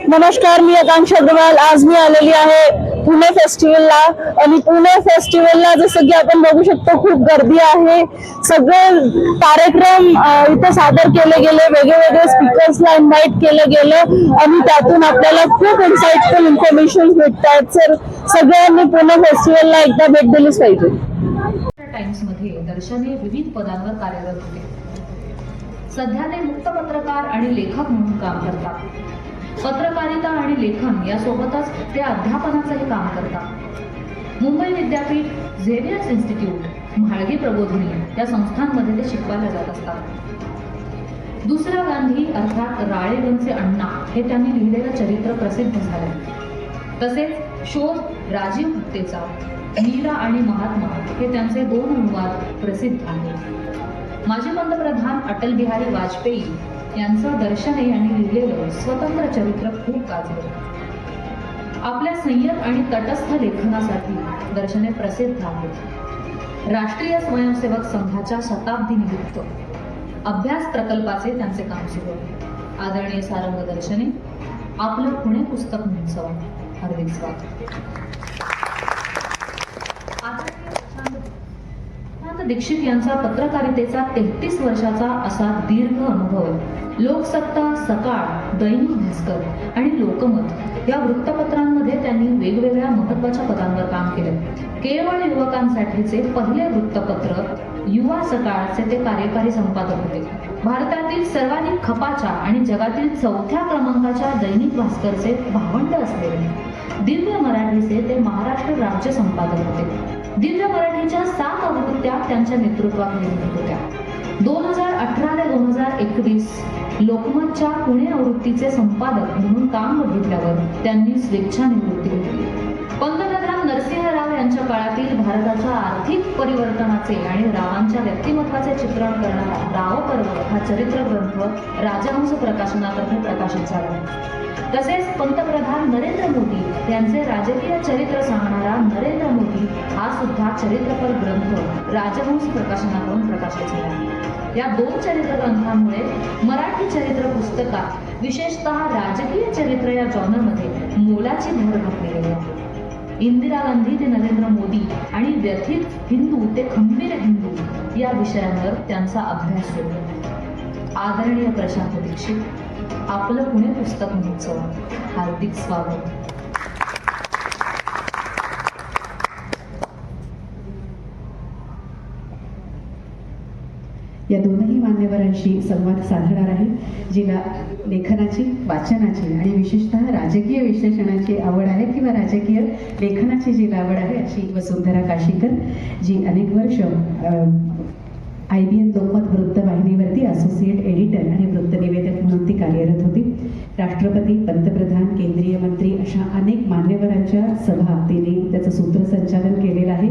नमस्कार, मी आकांक्षा अग्रवाल. आज मी आलेली आहे पुणे फेस्टिवलला आणि पुणे फेस्टिवलला जसं की आपण बघू शकतो खूप गर्दी आहे. सगळे कार्यक्रम इथे सादर केले गेले, वेगवेगळे स्पीकर्सला इन्व्हाइट केलं गेलं आणि त्यातून आपल्याला खूप इन्साइटफुल इन्फॉर्मेशन भेटतात. तर सगळ्यांनी पुणे फेस्टिवलला एकदा भेट दिलीच पाहिजे. टाइम्स मध्ये दर्शने विविध पदांवर कार्यरत होते. सध्या ते मुक्त पत्रकार आणि लेखक म्हणून काम करतात. पत्रकारिता आणि लेखन यासोबतच ते अध्यापनाचंही काम करतात. मुंबई विद्यापीठ, झेवियर्स इन्स्टिट्यूट, म्हाळगी प्रबोधिनी या संस्थांमध्ये ते शिकवायला जात असतात. दुसरा गांधी अर्थात राळेगणचे अण्णा हे त्यांनी लिहिलेलं चरित्र प्रसिद्ध झाले. तसेच शोध राजीव गुप्तेचा मीरा आणि महात्मा हे त्यांचे 2 अनुवाद प्रसिद्ध आहेत. माजी पंतप्रधान अटल बिहारी वाजपेयी यांचं दर्शने यांनी लिहिलेलं स्वतंत्र चरित्र खूप गाजलं. आपल्या संयत आणि तटस्थ लेखनासाठी दर्शने प्रसिद्ध आहेत. राष्ट्रीय स्वयंसेवक संघाच्या शताब्दी निमित्त अभ्यास प्रकल्पाचे त्यांचे काम सुरू आहे. आदरणीय सारंग दर्शने, आपलं पुणे पुस्तक महोत्सव हार्दिक स्वागत. दीक्षित यांचा पत्रकारितेचा 33 वर्षाचा असा दीर्घ अनुभव. लोकसत्ता, सकाळ, दैनिक भास्कर आणि लोकमत या वृत्तपत्रांमध्ये त्यांनी वेगवेगळ्या महत्त्वाच्या पदांवर काम केले. केवळ युवकांसाठीचे पहिले वृत्तपत्र युवा सकाळचे ते कार्यकारी संपादक होते. भारतातील सर्वाधिक खपाच्या आणि जगातील 4थ्या क्रमांकाच्या दैनिक भास्करचे भावंड असलेले दिव्य मराठीचे ते महाराष्ट्र राज्य संपादक होते. दिव्य मराठीच्या 7 आवृत्त्या त्यांच्या नेतृत्वात निर्मित होत्या. 2018 ते 2021 लोकमतच्या पुणे आवृत्तीचे संपादक म्हणून काम बघितल्यावर त्यांनी स्वेच्छानिवृत्ती घेतली. पंतप्रधान नरसिंह राव यांच्या काळातील भारताच्या आर्थिक परिवर्तनाचे आणि रावांच्या व्यक्तिमत्वाचे चित्रण करणारा राव पर्व हा चरित्र ग्रंथ राजहंस प्रकाशनातर्फे प्रकाशित झाला. तसेच पंतप्रधान नरेंद्र मोदी यांचे राजकीय चरित्र सांगणारा नरेंद्र मोदी हा सुद्धा चरित्रपर ग्रंथ राजहंस प्रकाशनाकडून प्रकाशित झाला. या 2 चरित्र ग्रंथांमुळे मराठी चरित्र पुस्तकात विशेषतः राजकीय चरित्र या जॉनरमध्ये मोलाची भर घातली गेली आहे. इंदिरा गांधी ते नरेंद्र मोदी आणि व्यथित हिंदू ते खंबीर हिंदू या विषयांवर त्यांचा अभ्यास सुरू. आदरणीय प्रशांत दीक्षित, आपलं पुणे पुस्तक महोत्सव हार्दिक स्वागत. या दोनही मान्यवरांशी संवाद साधणार आहे. जिला लेखनाची, वाचनाची आणि विशेषतः राजकीय विश्लेषणाची आवड आहे किंवा राजकीय लेखनाची जी आवड आहे अशी वसुंधरा काशीकर, जी अनेक वर्ष IBN लोकमत वृत्तवाहिनीवरती असोसिएट एडिटर आणि वृत्तनिवेदक म्हणून ती कार्यरत होती. राष्ट्रपती, पंतप्रधान, केंद्रीय मंत्री अशा अनेक मान्यवरांच्या सभा तिने त्याचं सूत्रसंचालन केलेलं आहे.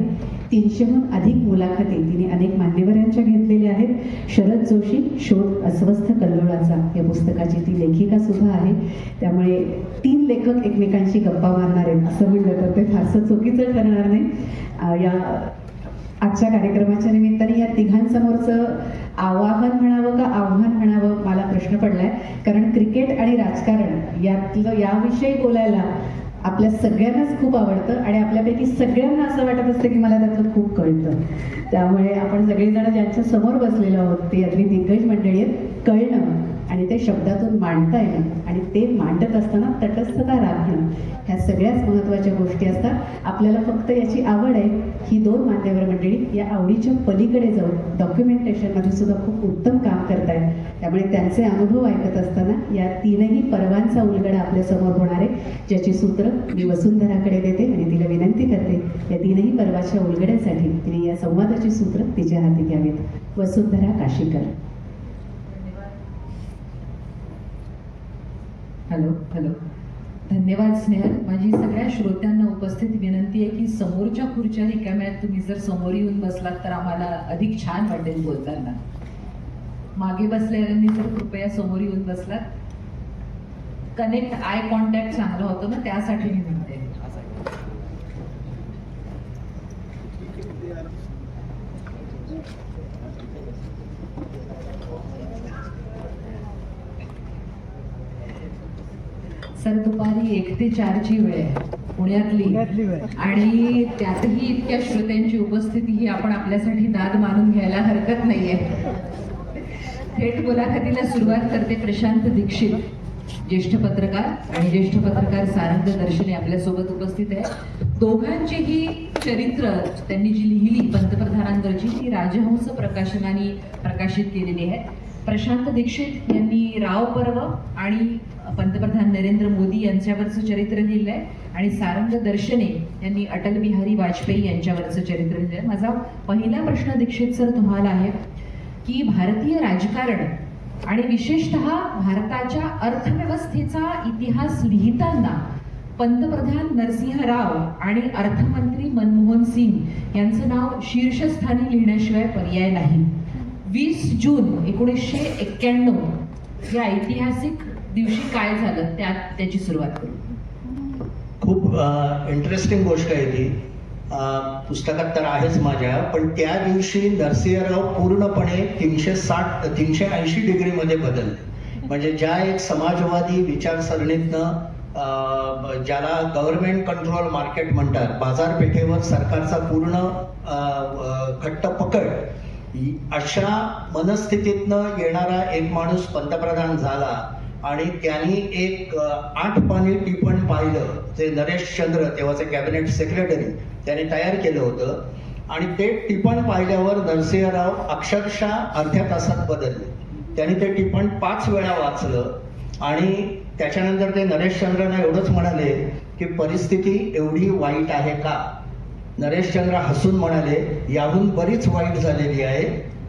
300हून अधिक मुलाखती तिने अनेक मान्यवरांच्या घेतलेल्या आहेत. शरद जोशी, शोध अस्वस्थ कल्लोळाचा या पुस्तकाची ती लेखिका सुद्धा आहे. त्यामुळे 3 लेखक एकमेकांशी गप्पा मारणार आहेत असं म्हणलं तर ते फारसं चुकीचं ठरणार नाही. या आजच्या कार्यक्रमाच्या निमित्ताने या तिघांसमोरचं आवाहन म्हणावं का आव्हान म्हणावं मला प्रश्न पडलाय. कारण क्रिकेट आणि राजकारण याविषयी बोलायला आपल्या सगळ्यांनाच खूप आवडतं आणि आपल्यापैकी सगळ्यांना असं वाटत असतं की मला त्यातलं खूप कळतं. त्यामुळे आपण सगळेजण ज्यांच्या समोर बसलेलो आहोत ते अगदी दिग्गज मंडळी आहेत. कळणं आणि ते शब्दातून मांडता येणं आणि ते मांडत असताना तटस्थता राखणं ह्या सगळ्याच महत्त्वाच्या गोष्टी असतात. आपल्याला फक्त याची आवड आहे. ही 2 मान्यवर मंडळी या आवडीच्या पलीकडे जाऊन डॉक्युमेंटेशनमध्ये सुद्धा खूप उत्तम काम करत आहेत. त्यामुळे त्यांचे अनुभव ऐकत असताना या 3ही पर्वांचा उलगडा आपल्यासमोर होणार आहे, ज्याची सूत्र मी वसुंधराकडे देते आणि तिला विनंती करते या 3ही पर्वाच्या उलगड्यासाठी तिने या संवादाची सूत्र तिच्या हाती घ्यावीत. वसुंधरा काशीकर. हॅलो. धन्यवाद स्नेहल. माझी सगळ्या श्रोत्यांना उपस्थित विनंती आहे की समोरच्या खुर्च्या रिकाम्या आहेत, तुम्ही जर समोर येऊन बसलात तर आम्हाला अधिक छान वाटेल बोलताना. मागे बसलेल्यांनी जर कृपया समोर येऊन बसलात, कनेक्ट, आय कॉन्टॅक्ट चांगलं होतं ना, त्यासाठी मी म्हणते. सर दुपारी 1 ते 4 ची वेळ आहे पुण्यातली आणि त्यातही इतक्या श्रोत्यांची उपस्थिती ही आपण आपल्यासाठी दाद मानून घ्यायला हरकत नाहीये. थेट मुलाखतीला सुरुवात करते. प्रशांत दीक्षित ज्येष्ठ पत्रकार आणि ज्येष्ठ पत्रकार सारंग दर्शने आपल्यासोबत उपस्थित आहे. दोघांचीही चरित्र त्यांनी जी लिहिली पंतप्रधानांवरची ती राजहंस प्रकाशनाने प्रकाशित केलेली आहे. प्रशांत दीक्षित यांनी राव पर्व आणि पंतप्रधान नरेंद्र मोदी यांच्यावरचं चरित्र लिहिलं आहे आणि सारंग दर्शने यांनी अटल बिहारी वाजपेयी यांच्यावरचं चरित्र लिहिलं आहे. माझा पहिला प्रश्न दीक्षित सर तुम्हाला आहे की भारतीय राजकारण आणि विशेषतः भारताच्या अर्थव्यवस्थेचा इतिहास लिहिताना पंतप्रधान नरसिंह राव आणि अर्थमंत्री मनमोहन सिंग यांचं नाव शीर्षस्थानी लिहिण्याशिवाय पर्याय नाही. 20 जून 1991 या ऐतिहासिक दिवशी काय झालं त्याची सुरुवात करू. खूप इंटरेस्टिंग गोष्ट आहे ती. पुस्तकात तर आहेच माझ्या, पण त्या दिवशी नरसिंहराव पूर्णपणे 380 डिग्रीमध्ये बदलले. म्हणजे ज्या एक समाजवादी विचारसरणीतनं ज्याला गव्हर्नमेंट कंट्रोल मार्केट म्हणतात, बाजारपेठेवर सरकारचा पूर्ण घट्ट पकड, अशा मनस्थितीतनं येणारा एक माणूस पंतप्रधान झाला आणि त्यांनी एक 8 पानी टिपण पाहिलं जे नरेश चंद्र तेव्हाचे कॅबिनेट सेक्रेटरी त्यांनी तयार केलं होतं आणि ते टिपण पाहिल्यावर नरसिंहराव अक्षरशः अर्ध्या तासात बदलले. त्यांनी ते टिपण 5 वेळा वाचलं आणि त्याच्यानंतर ते नरेश चंद्रना एवढंच म्हणाले की परिस्थिती एवढी वाईट आहे का. नरेश चंद्र हसून म्हणाले, याहून बरीच वाईट झालेली आहे,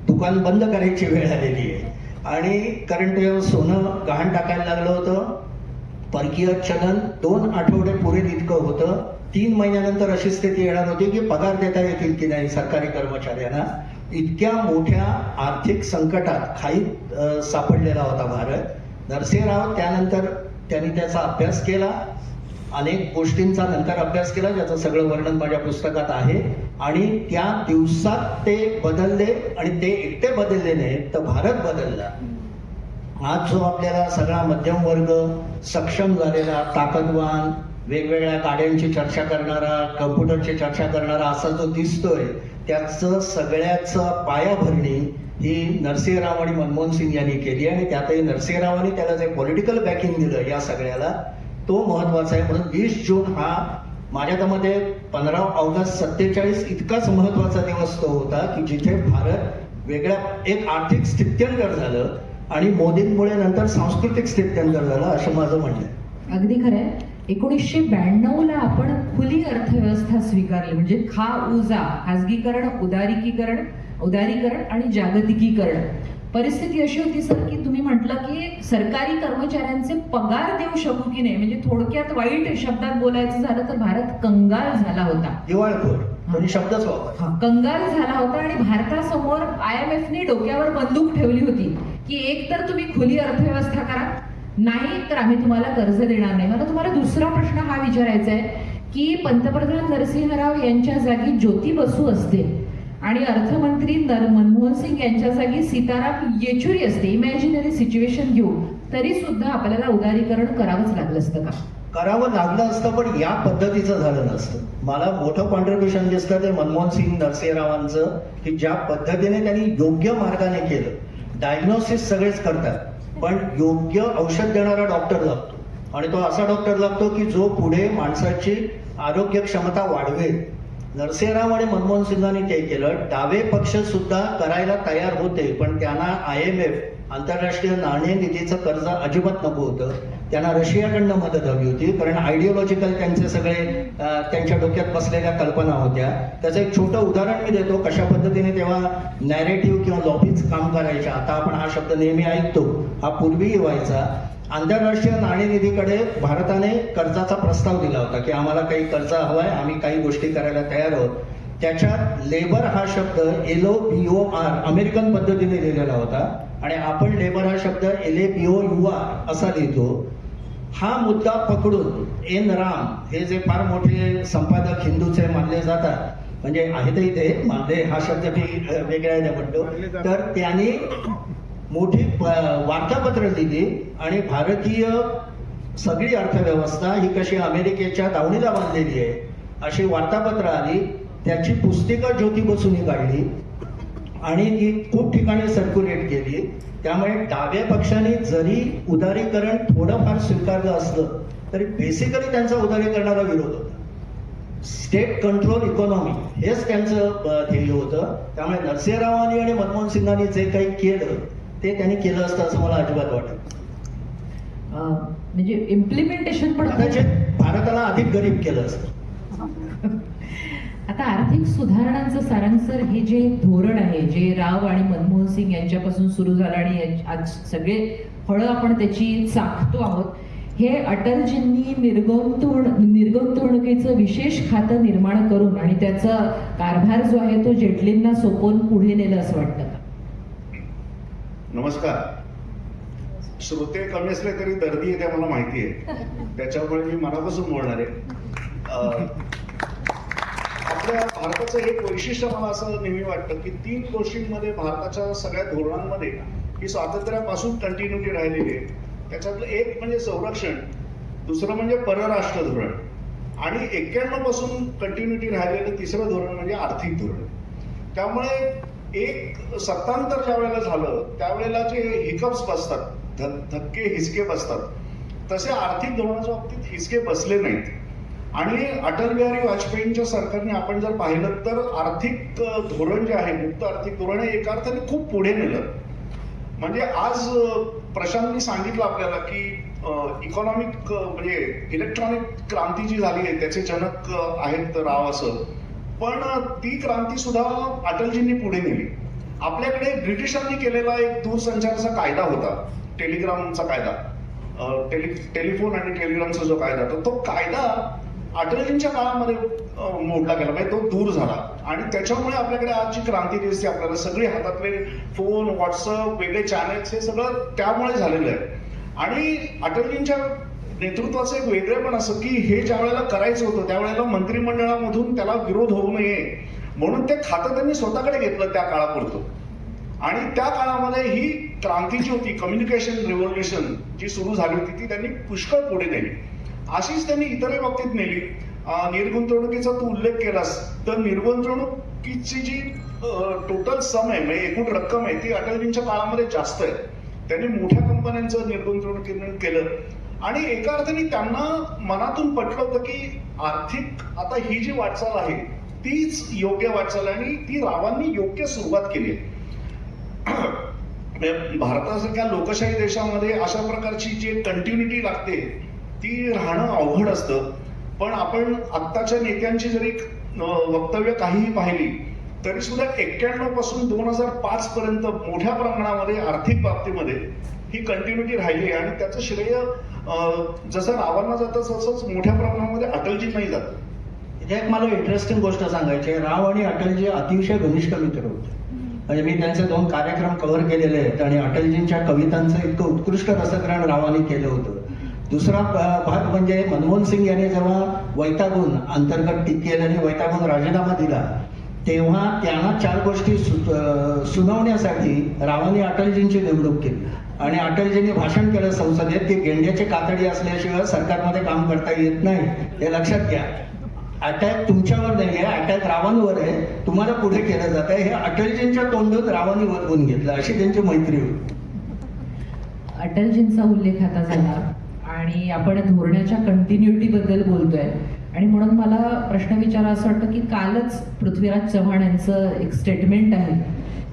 दुकान बंद करायची वेळ आलेली आहे. आणि कारण ते सोनं गहाण टाकायला लागलं होतं, परकीय चलन 2 आठवडे पुरेल इतकं होतं. 3 महिन्यानंतर अशी स्थिती येणार होती की पगार देता येतील की नाही सरकारी कर्मचाऱ्यांना. इतक्या मोठ्या आर्थिक संकटात खाईत सापडलेला होता भारत. नरसिंहराव त्यानंतर त्यांनी त्याचा अभ्यास केला, अनेक गोष्टींचा नंतर अभ्यास केला, ज्याचं सगळं वर्णन माझ्या पुस्तकात आहे. आणि त्या दिवसात ते बदलले आणि ते एकटे बदलले नाही तर भारत बदलला. आज जो आपल्याला सगळा मध्यम वर्ग सक्षम झालेला, ताकदवान, वेगवेगळ्या गाड्यांची चर्चा करणारा, कम्प्युटरची चर्चा करणारा असा जो दिसतोय, त्याचं सगळ्याचं पायाभरणी ही नरसिंहराव आणि मनमोहन सिंग यांनी केली. आणि त्यातही नरसिंहरावांनी त्याला जे पॉलिटिकल बॅकिंग दिलं या सगळ्याला, तो महत्वाचा आहे. म्हणून 20 जून हा माझ्या मते 15 ऑगस्ट 47 इतकाच महत्वाचा दिवस तो होता की जिथे भारत वेगळ्या एक आर्थिक स्थित्यंतर झालं आणि मोदींमुळे नंतर सांस्कृतिक स्थित्यंतर झालं, असं माझं म्हणणं आहे. अगदी खरं आहे. 1992 आपण खुली अर्थव्यवस्था स्वीकारली, म्हणजे खा उजा, खाजगीकरण, उदारीकरण आणि जागतिकीकरण. परिस्थिती अशी होती सर की तुम्ही म्हटलं की सरकारी कर्मचाऱ्यांचे पगार देऊ शकू की नाही, म्हणजे थोडक्यात वाईट शब्दात बोलायचं झालं तर भारत कंगाल झाला होता. दिवाळखोर कोणी शब्दच वापर. कंगाल झाला होता आणि भारतासमोर IMFने डोक्यावर बंदूक ठेवली होती की एक तर तुम्ही खुली अर्थव्यवस्था करा, नाही तर आम्ही तुम्हाला कर्ज देणार नाही. मला तुम्हाला दुसरा प्रश्न हा विचारायचा आहे की पंतप्रधान नरसिंहराव यांच्या जागी ज्योती बसू असते आणि अर्थमंत्री मनमोहन सिंग यांच्या जागी सीताराम येचुरी असते, इमॅजिनरी सिच्युएशन घेऊन, तरी सुद्धा आपल्याला उदारीकरण करावंच लागलं असतं का? करावं लागलं असतं, पण या पद्धतीचं झालं नसतं. मला मोठं कॉन्ट्रीब्युशन दिसतं ते मनमोहन सिंग नरसिंहरावांचं, की ज्या पद्धतीने त्यांनी योग्य मार्गाने केलं. डायग्नोसिस सगळेच करतात, पण योग्य औषध देणारा डॉक्टर लागतो आणि तो असा डॉक्टर लागतो की जो पुढे माणसाची आरोग्य क्षमता वाढवेल. नरसिंहराव आणि मनमोहन सिंगांनी ते केलं. डावे पक्ष सुद्धा करायला तयार होते, पण त्यांना IMF आंतरराष्ट्रीय नाणेनिधीचं कर्ज अजिबात नको होतं. त्यांना रशियाकडनं मदत हवी होती, कारण आयडिओलॉजिकल त्यांचे सगळे त्यांच्या डोक्यात बसलेल्या कल्पना होत्या. त्याचं एक छोटं उदाहरण मी देतो, कशा पद्धतीने तेव्हा नॅरेटिव्ह किंवा लॉबीज काम करायच्या. आता आपण हा शब्द नेहमी ऐकतो, हा पूर्वीही व्हायचा. आंतरराष्ट्रीय नाणेनिधीकडे भारताने कर्जाचा प्रस्ताव दिला होता की आम्हाला काही कर्ज हवाय, आम्ही काही गोष्टी करायला तयार आहोत. त्याच्यात लेबर हा शब्द LOBOR अमेरिकन पद्धतीने लिहिलेला होता आणि आपण लेबर हा शब्द LABOUR असा लिहितो. हा मुद्दा पकडून N. राम हे जे फार मोठे संपादक हिंदूचे मानले जातात, म्हणजे आहेतही ते मानले, हा शब्द मी वेगळ्याने म्हणतो, तर त्यांनी मोठी वार्तापत्र लिहिली आणि भारतीय सगळी अर्थव्यवस्था ही कशी अमेरिकेच्या दावणीला बांधलेली आहे अशी वार्तापत्र आली. त्याची पुस्तिका ज्योती बसूंनी काढली आणि ती खूप ठिकाणी सर्क्युलेट केली. त्यामुळे डाव्या पक्षाने जरी उदारीकरण थोडंफार स्वीकारलं असलं तरी बेसिकली त्यांचा उदारीकरणाला विरोध होता. स्टेट कंट्रोल इकॉनॉमी हेच त्यांचं ध्येय होतं. त्यामुळे नरसिंहरावांनी आणि मनमोहन सिंगांनी जे काही केलं ते त्यांनी केलं असतं असं मला अजिबात वाटत. म्हणजे इम्प्लिमेंटेशन पण कदाचित भारताला अधिक गरीब केलं असतं. आता आर्थिक सुधारणांचं सारांसर हे जे धोरण आहे जे राव आणि मनमोहन सिंग यांच्यापासून सुरू झालं आणि आज सगळे फळं आपण त्याची चाखतो आहोत. हे अटलजींनी निर्गुंतवणुकीचं विशेष खातं निर्माण करून आणि त्याचा कारभार जो आहे तो जेटलींना सोपवून पुढे नेलं असं वाटतं का? नमस्कार. श्रोते कमी असले तरी दर्दी आहे ते मला माहिती आहे, त्याच्यामुळे मी मनापासून बोलणार आहे. आपल्या भारताचं एक वैशिष्ट्य मला असं नेहमी वाटतं की 3 गोष्टींमध्ये भारताच्या सगळ्या धोरणांमध्ये ही स्वातंत्र्यापासून कंटिन्युटी राहिलेली आहे. त्याच्यातलं एक म्हणजे संरक्षण, दुसरं म्हणजे परराष्ट्र धोरण आणि 91 पासून कंटिन्युटी राहिलेलं तिसरं धोरण म्हणजे आर्थिक धोरण. त्यामुळे एक सत्तांतर ज्या वेळेला झालं त्यावेळेला जे हिकअप्स बसतात, धक्के हिसके बसतात, तसे आर्थिक धोरणाच्या बाबतीत हिसके बसले नाहीत. आणि अटल बिहारी वाजपेयींच्या सरकारने आपण जर पाहिलं तर आर्थिक धोरण जे आहे, मुक्त आर्थिक धोरण हे एका अर्थाने खूप पुढे नेलं. म्हणजे आज प्रशांतनी सांगितलं आपल्याला की इकॉनॉमिक म्हणजे इलेक्ट्रॉनिक क्रांती जी झाली आहे त्याचे जनक आहेत राव असं, पण ती क्रांती सुद्धा अटलजींनी पुढे नेली. आपल्याकडे ब्रिटिशांनी केलेला एक दूरसंचाराचा कायदा होता, टेलिग्रामचा कायदा, टेलिफोन आणि टेलिग्रामचा जो कायदा होता तो कायदा अटलजींच्या काळामध्ये मोडला गेला, म्हणजे तो दूर झाला. आणि त्याच्यामुळे आपल्याकडे आज जी क्रांती दिसते आपल्याला, सगळे हातातले फोन, व्हॉट्सअप, वेगळे चॅनेल्स, हे सगळं त्यामुळे झालेलं आहे. आणि अटलजींच्या नेतृत्वाचं एक वेगळेपण असं की हे ज्या वेळेला करायचं होतं त्यावेळेला मंत्रिमंडळामधून त्याला विरोध होऊ नये म्हणून ते खातं त्यांनी स्वतःकडे घेतलं त्या काळापुरतं. आणि त्या काळामध्ये ही क्रांती जी होती, कम्युनिकेशन रिव्होल्युशन जी सुरू झाली होती, ती त्यांनी पुष्कळ पुढे नेली. अशीच त्यांनी इतरही बाबतीत नेली. निर्गुंतवणुकीचा तू उल्लेख केलास तर निर्गुंतवणुकीची जी टोटल सम आहे, म्हणजे एकूण रक्कम आहे, ती अटलजींच्या काळामध्ये जास्त आहे. त्यांनी मोठ्या कंपन्यांचं निर्गुंतवणुकीकरण केलं आणि एका अर्थाने त्यांना मनातून पटलं होतं की आर्थिक आता ही जी वाटचाल आहे तीच योग्य वाटचाल आहे आणि ती रावांनी योग्य सुरुवात केली आहे. भारतासारख्या लोकशाही देशामध्ये अशा प्रकारची जी कंटिन्युटी लागते ती राहणं अवघड असतं. पण आपण आत्ताच्या नेत्यांची जरी वक्तव्य काहीही पाहिली तरी सुद्धा 91 पासून 2005 पर्यंत मोठ्या प्रमाणामध्ये आर्थिक बाबतीमध्ये ही कंटिन्युटी राहिली आणि त्याचं श्रेय जसं रावांना जातं तसंच मोठ्या प्रमाणामध्ये अटलजींनाही जातं. एक मला इंटरेस्टिंग गोष्ट सांगायची आहे. राव आणि अटलजी अतिशय घनिष्ठ मित्र होते. म्हणजे मी त्यांचे 2 कार्यक्रम कव्हर केलेले आहेत आणि अटलजींच्या कवितांचं इतकं उत्कृष्ट रसग्रहण रावांनी केलं होतं. दुसरा भाग म्हणजे मनमोहन सिंग यांनी जेव्हा वैतागून अंतर्गत टीकेल आणि वैतागून राजीनामा दिला तेव्हा त्यांना 4 गोष्टी सुनावण्यासाठी रावांनी अटलजींची नेमणूक केली आणि अटलजींनी भाषण केलं संसदेत की गेंड्याची कातडी असल्याशिवाय सरकारमध्ये काम करता येत नाही, हे लक्षात घ्या. अटॅक तुमच्यावर नाही आहे, अटॅक रावांवर आहे, तुम्हाला पुढे केलं जात आहे, हे अटलजींच्या तोंडून रावांनी वरवून घेतलं. अशी त्यांची मैत्री होती. अटलजींचा उल्लेख आता झाला आणि आपण धोरणाच्या कंटिन्युटी बद्दल बोलतोय आणि म्हणून मला प्रश्न विचारा असं वाटतं की कालच पृथ्वीराज चव्हाण यांचं एक स्टेटमेंट आहे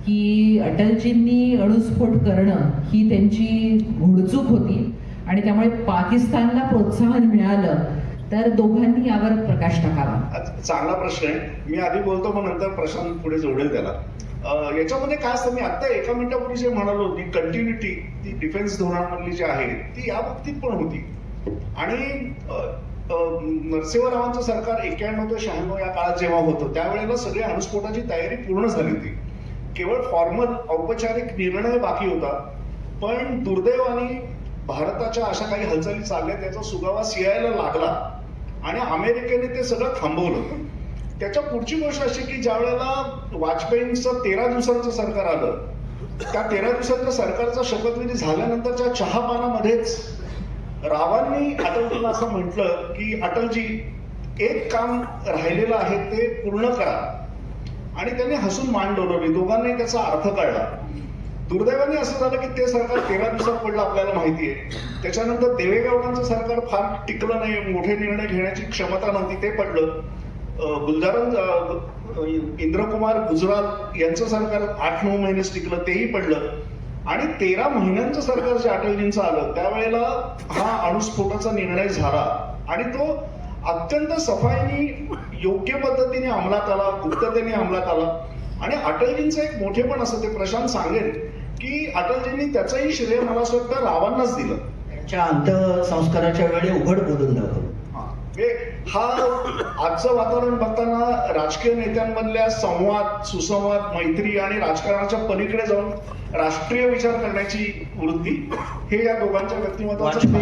की अटलजींनी अणुस्फोट करणं ही त्यांची घोडचूक होती आणि त्यामुळे पाकिस्तानला प्रोत्साहन मिळालं. तर दोघांनी यावर प्रकाश टाकावा. चांगला प्रश्न आहे. मी आधी बोलतो मग नंतर प्रशांत पुढे जोडेल त्याला. याच्यामध्ये काय असतं, मी आता एका मिनिटापूर्वी जे म्हणालो ती कंटिन्युटी ती डिफेन्स धोरणामधली जी आहे ती या बाबतीत पण होती. आणि नरसिंहरावांचं सरकार 91 ते 96 या काळात जेव्हा होतं त्यावेळेला सगळी अणुस्फोटाची तयारी पूर्ण झाली होती. केवळ फॉर्मल औपचारिक निर्णय बाकी होता. पण दुर्दैवाने भारताच्या अशा काही हालचाली चालल्या त्याचा सुगावा सियायला लागला आणि अमेरिकेने ते सगळं थांबवलं. त्याच्या पुढची गोष्ट अशी की ज्या वेळेला वाजपेयींचं 13 दिवसांचं सरकार आलं त्या 13 दिवसांच्या सरकारचा शपथविधी झाल्यानंतरच्या चहापानामध्येच रावांनी अटलजींना असं म्हटलं की अटलजी एक काम राहिलेलं आहे ते पूर्ण करा, आणि त्यांनी हसून मान डोलवली. दोघांनाही त्याचा अर्थ कळला. दुर्दैवाने असं झालं की ते सरकार 13 दिवसात पडलं, आपल्याला माहिती आहे. त्याच्यानंतर देवेगौडांचं सरकार फार टिकलं नाही, मोठे निर्णय घेण्याची क्षमता नव्हती, ते पडलं. इंद्रकुमार गुजराल यांचं सरकार 8-9 महिनेच टिकलं, तेही पडलं. आणि 13 महिन्यांचं सरकार जे अटलजींचं आलं त्यावेळेला हा अणुस्फोटाचा निर्णय झाला, आणि तो अत्यंत सफाईने योग्य पद्धतीने अंमलात आला, गुप्ततेने अंमलात आला. आणि अटलजींचं एक मोठेपण असं ते प्रशांत सांगेल की अटलजींनी त्याचंही श्रेय मला असं वाटतं रावांनाच दिलं. त्यांच्या अंत्यसंस्काराच्या वेळी उघड बोलून दाखवलं. हा आजचं वातावरण बघताना राजकीय नेत्यांमधल्या संवाद, सुसंवाद, मैत्री आणि राजकारणाच्या पलीकडे जाऊन राष्ट्रीय विचार करण्याची वृत्ती, हे या दोघांच्या व्यक्तिमत्वाचं.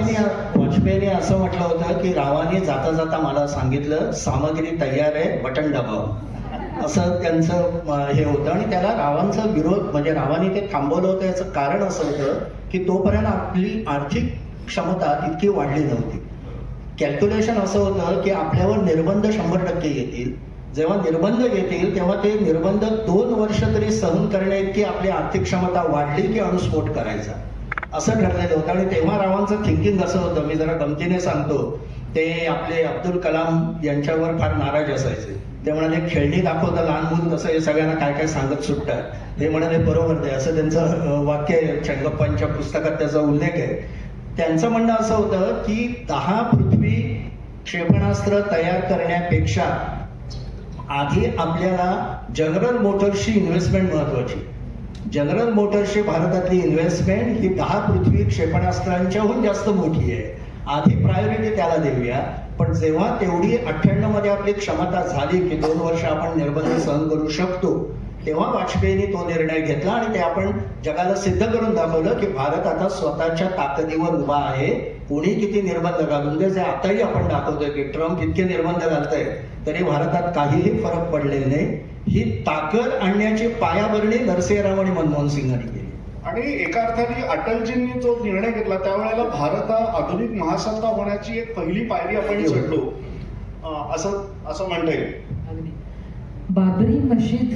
वाजपेयीने असं म्हटलं होतं की रावाने जाता जाता मला सांगितलं, सामग्री तयार आहे, बटन दाबाव, असं त्यांचं हे होतं. आणि त्याला रावांचा विरोध, म्हणजे रावाने ते थांबवलं होतं याचं कारण असं होतं की तोपर्यंत आपली आर्थिक क्षमता तितकी वाढली नव्हती. कॅल्क्युलेशन असं होतं की आपल्यावर निर्बंध 100% येतील. जेव्हा निर्बंध येतील तेव्हा ते निर्बंध 2 वर्ष तरी सहन करण्याइतकी आपली आर्थिक क्षमता वाढली की अणुस्फोट करायचा, असं ठरलेलं होतं. आणि तेव्हा रावांचं थिंकिंग असं होतं, मी जरा गमतीने सांगतो, ते आपले अब्दुल कलाम यांच्यावर फार नाराज असायचे. ते म्हणाले, खेळणी दाखवतं लहान मुलं तसं हे सगळ्यांना काय काय सांगत सुटतात. ते म्हणाले, बरोबर नाही, असं त्यांचं वाक्य आहे. चंगप्पांच्या पुस्तकात त्याचा उल्लेख आहे. त्यांचं म्हणणं असं होतं की 10 पृथ्वी क्षेपणास्त्र तयार करण्यापेक्षा आधी आपल्याला जनरल मोटर्सची इन्व्हेस्टमेंट महत्वाची. जनरल मोटर्सची भारतातली इन्व्हेस्टमेंट ही 10 पृथ्वी क्षेपणास्त्रांच्याहून जास्त मोठी आहे. आधी प्रायोरिटी त्याला देऊया. पण जेव्हा तेवढी 98 मध्ये आपली क्षमता झाली की 2 वर्ष आपण निर्बंध सहन करू शकतो, तेव्हा वाजपेयींनी तो निर्णय घेतला. आणि ते आपण जगाला सिद्ध करून दाखवलं की भारत आता स्वतःच्या ताकदीवर उभा आहे. कोणी किती निर्बंध घालून दे, जे आताही आपण दाखवतोय की ट्रम्प इतके निर्बंध घालताय तरी भारतात काहीही फरक पडलेला नाही. ही ताकद आणण्याची पायाभरणी नरसिंहराव आणि मनमोहन सिंगांनी केली. आणि एका अर्थाने अटलजींनी जो निर्णय घेतला त्यावेळेला भारत हा आधुनिक महासत्ता होण्याची एक पहिली पायरी आपण चढलो, असं म्हणता येईल. बाबरी मशीद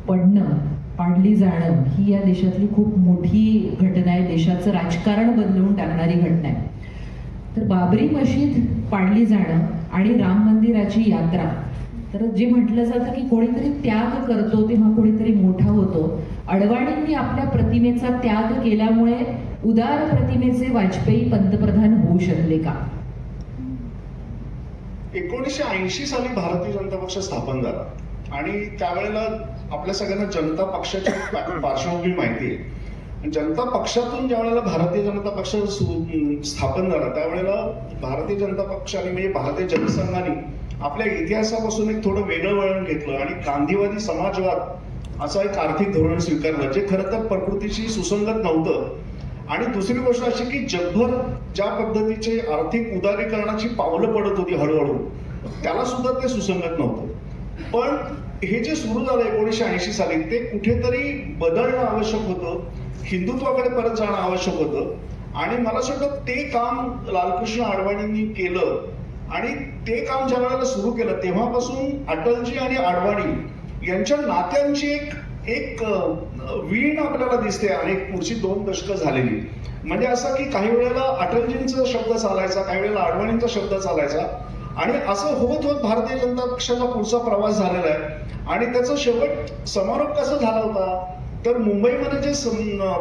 पाडली जाणं ही या देशातली खूप मोठी घटना आहे, देशाचं राजकारण बदलवून टाकणारी घटना आहे. तर बाबरी मशीद पाडली जाणं आणि राम मंदिराची यात्रा, तर जे म्हटलं जातं की कोणीतरी त्याग करतो तेव्हा कोणीतरी मोठा होतो. अडवाणींनी आपल्या प्रतिमेचा त्याग केल्यामुळे उदार प्रतिमेचे वाजपेयी पंतप्रधान होऊ शकले का? 1980 साली भारतीय जनता पक्ष स्थापन झाला, आणि त्यावेळेला आपल्या सगळ्यांना जनता पक्षाची पार्श्वभूमी माहिती आहे. जनता पक्षातून ज्या वेळेला भारतीय जनता पक्ष स्थापन झाला त्यावेळेला भारतीय जनता पक्षाने, म्हणजे भारतीय जनसंघाने आपल्या इतिहासापासून एक थोडं वेगळं वळण घेतलं आणि गांधीवादी समाजवाद असा एक आर्थिक धोरण स्वीकारलं, जे खरं तर प्रकृतीशी सुसंगत नव्हतं. आणि दुसरी गोष्ट अशी की जगभर ज्या पद्धतीचे आर्थिक उदारीकरणाची पावलं पडत होती हळूहळू, त्याला सुद्धा ते सुसंगत नव्हतं. पण हे जे सुरू झालं 1980 साली, ते कुठेतरी बदलणं आवश्यक होतं, हिंदुत्वाकडे परत जाणं आवश्यक होतं. आणि मला असं वाटतं ते काम लालकृष्ण अडवाणींनी केलं. आणि ते काम ज्या वेळेला सुरू केलं तेव्हापासून अटलजी आणि अडवाणी यांच्या नात्यांची एक वीण आपल्याला दिसते. आणि पुढची 2 दशकं झालेली, म्हणजे असं की काही वेळेला अटलजींचा शब्द चालायचा, काही वेळेला अडवाणींचा शब्द चालायचा. आणि असं होत होत भारतीय जनता पक्षाचा पुढचा प्रवास झालेला आहे. आणि त्याचा शेवट समारोप कसा झाला होता, तर मुंबईमध्ये जे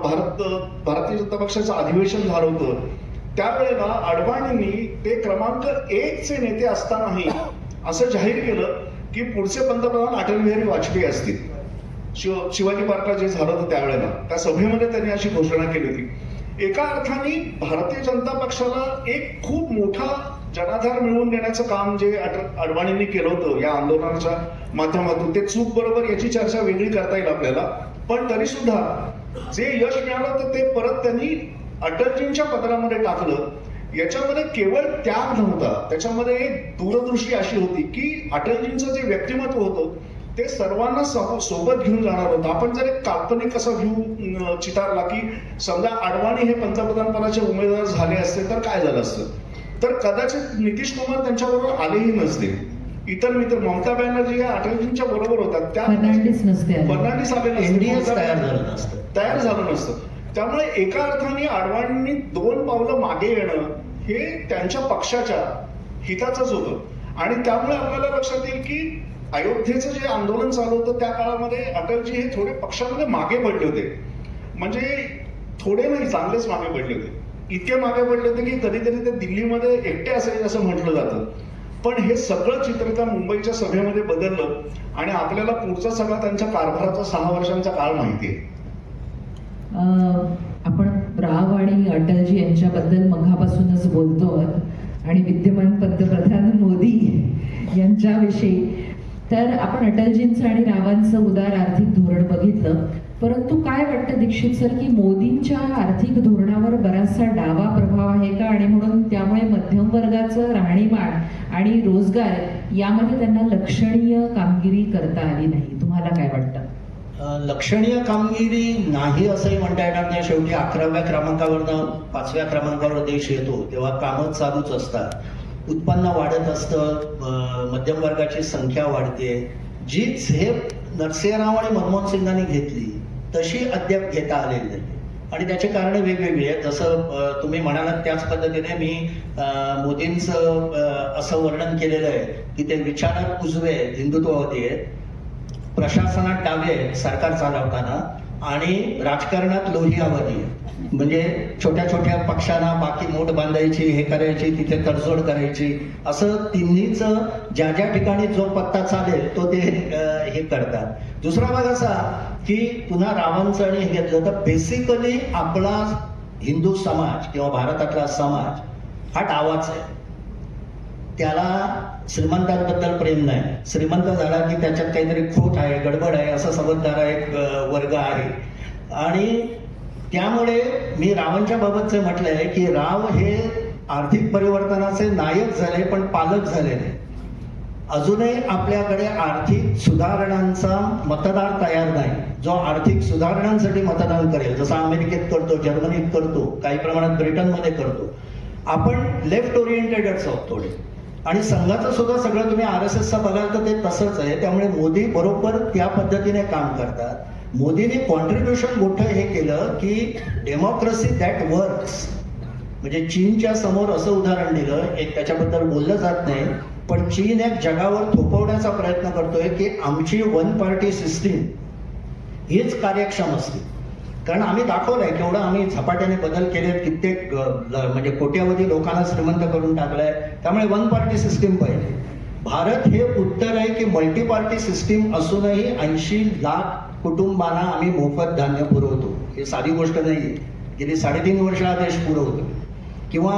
भारतीय जनता पक्षाचं अधिवेशन झालं होतं त्यावेळेला अडवाणींनी ते क्रमांक 1 चे नेते असतानाही असं जाहीर केलं की पुढचे पंतप्रधान अटल बिहारी वाजपेयी असतील. शिवाजी पार्कला जे झालं होतं त्यावेळेला त्या सभेमध्ये त्यांनी अशी घोषणा केली होती. एका अर्थाने भारतीय जनता पक्षाला एक खूप मोठा जनाधार मिळवून देण्याचं काम जे अडवाणींनी केलं होतं या आंदोलनाच्या माध्यमातून, ते चूक बरोबर याची चर्चा वेगळी करता येईल आपल्याला. पण तरी सुद्धा जे यश मिळालं तर ते परत त्यांनी अटलजींच्या पदरामध्ये टाकलं. याच्यामध्ये केवळ त्याग नव्हता, त्याच्यामध्ये एक दूरदृष्टी अशी होती की अटलजींचं जे व्यक्तिमत्व होतं ते सर्वांना सोबत घेऊन जाणार होतं. आपण जर एक काल्पनिक असा व्ह्यू चितारला की समजा अडवाणी हे पंतप्रधान पदाचे उमेदवार झाले असते तर काय झालं असतं, तर कदाचित नितीश कुमार त्यांच्याबरोबर आलेही नसते. इतर मित्र ममता बॅनर्जी या अटलजींच्या बरोबर होत्या, त्या फर्नांडिस नसते आले. फर्नांडिस आले एनडीएच नसते, तयार झालं नसतं. त्यामुळे एका अर्थाने अडवाणींनी 2 पावलं मागे येणं हे त्यांच्या पक्षाच्या हिताचंच होतं. आणि त्यामुळे आपल्याला लक्षात येईल की अयोध्येचं जे आंदोलन चालू होतं त्या काळामध्ये अटलजी हे थोडे पक्षामध्ये मागे पडले होते. म्हणजे थोडे नाही, चांगलेच मागे पडले होते. इतके मागे पडले होते की कधी कधी ते दिल्लीमध्ये एकटे असायचे असं म्हटलं जातं. पण हे सगळं चित्र त्या मुंबईच्या सभेमध्ये बदललं आणि आपल्याला पुढचा सगळा त्यांच्या कारभाराचा 6 वर्षांचा काळ माहिती आहे. आपण राव आणि अटलजी यांच्याबद्दल मघापासूनच बोलतो आणि विद्यमान पंतप्रधान मोदी यांच्याविषयी. तर आपण अटलजींचं आणि रावांचं उदार आर्थिक धोरण बघितलं, परंतु काय वाटतं दीक्षित सर की मोदींच्या आर्थिक धोरणावर बराचसा डावा प्रभाव आहे का, आणि म्हणून त्यामुळे मध्यम वर्गाचं राहणीमान आणि रोजगार यामध्ये त्यांना लक्षणीय कामगिरी करता आली नाही? तुम्हाला काय वाटतं? लक्षणीय कामगिरी नाही असंही म्हणता येणार नाही. शेवटी 11व्या क्रमांकावरनं 5व्या क्रमांकावर देश येतो तेव्हा कामं चालूच असतात, उत्पन्न वाढत असतं, मध्यम वर्गाची संख्या वाढते. जी झेप नरसिंहराव आणि मनमोहन सिंगांनी घेतली तशी अद्याप घेता आलेली नाही आणि त्याची कारणं वेगवेगळी आहेत. जसं तुम्ही म्हणालात त्याच पद्धतीने मी मोदींचं असं वर्णन केलेलं आहे की ते विचारात उजवे आहेत, हिंदुत्ववादी आहेत, प्रशासनात डावे आहेत सरकार चालवताना, आणि राजकारणात लोहियावादी आहेत. म्हणजे छोट्या छोट्या पक्षांना बाकी मोठ बांधायची, हे करायची, तिथे तडजोड करायची, असं तिन्हीच ज्या ज्या ठिकाणी जो पत्ता चालेल तो ते हे करतात. दुसरा भाग असा की पुन्हा रावांचं आणि हे घेतलं तर बेसिकली आपला हिंदू समाज किंवा भारतातला समाज हा डावाच आहे. त्याला श्रीमंतांबद्दल प्रेम नाही. श्रीमंत झाला की त्याच्यात काहीतरी खोट आहे, गडबड आहे असं समजणारा एक वर्ग आहे. आणि त्यामुळे मी रावांच्या बाबतचे म्हटलंय की राव हे आर्थिक परिवर्तनाचे नायक झाले पण पालक झाले नाही. अजूनही आपल्याकडे आर्थिक सुधारणांचा मतदार तयार नाही, जो आर्थिक सुधारणांसाठी मतदान करेल, जसं अमेरिकेत करतो, जर्मनीत करतो, काही प्रमाणात ब्रिटनमध्ये करतो. आपण लेफ्ट ओरिएंटेडच आहोत थोडे. आणि संघाचं सुद्धा सगळं तुम्ही RSSचं बघाल तर ते तसंच आहे. त्यामुळे मोदी बरोबर त्या पद्धतीने काम करतात. मोदींनी कॉन्ट्रीब्युशन मोठं हे केलं की डेमोक्रेसी दॅट वर्क्स. म्हणजे चीनच्या समोर असं उदाहरण दिलं, एक त्याच्याबद्दल बोललं जात नाही पण चीन एक जगावर थोपवण्याचा प्रयत्न करतोय की आमची 1 पार्टी सिस्टीम हीच कार्यक्षम असते. कारण आम्ही दाखवलंय केवढं आम्ही झपाट्याने बदल केलेत, कित्येक म्हणजे कोट्यावधी लोकांना श्रीमंत करून टाकलाय. त्यामुळे 1 पार्टी सिस्टीम पाहिजे. भारत हे उत्तर आहे की मल्टी पार्टी सिस्टीम असूनही 80 लाख कुटुंबांना आम्ही मोफत धान्य पुरवतो. हे साधी गोष्ट नाही. गेली 3.5 वर्ष हा देश पुरवतो. किंवा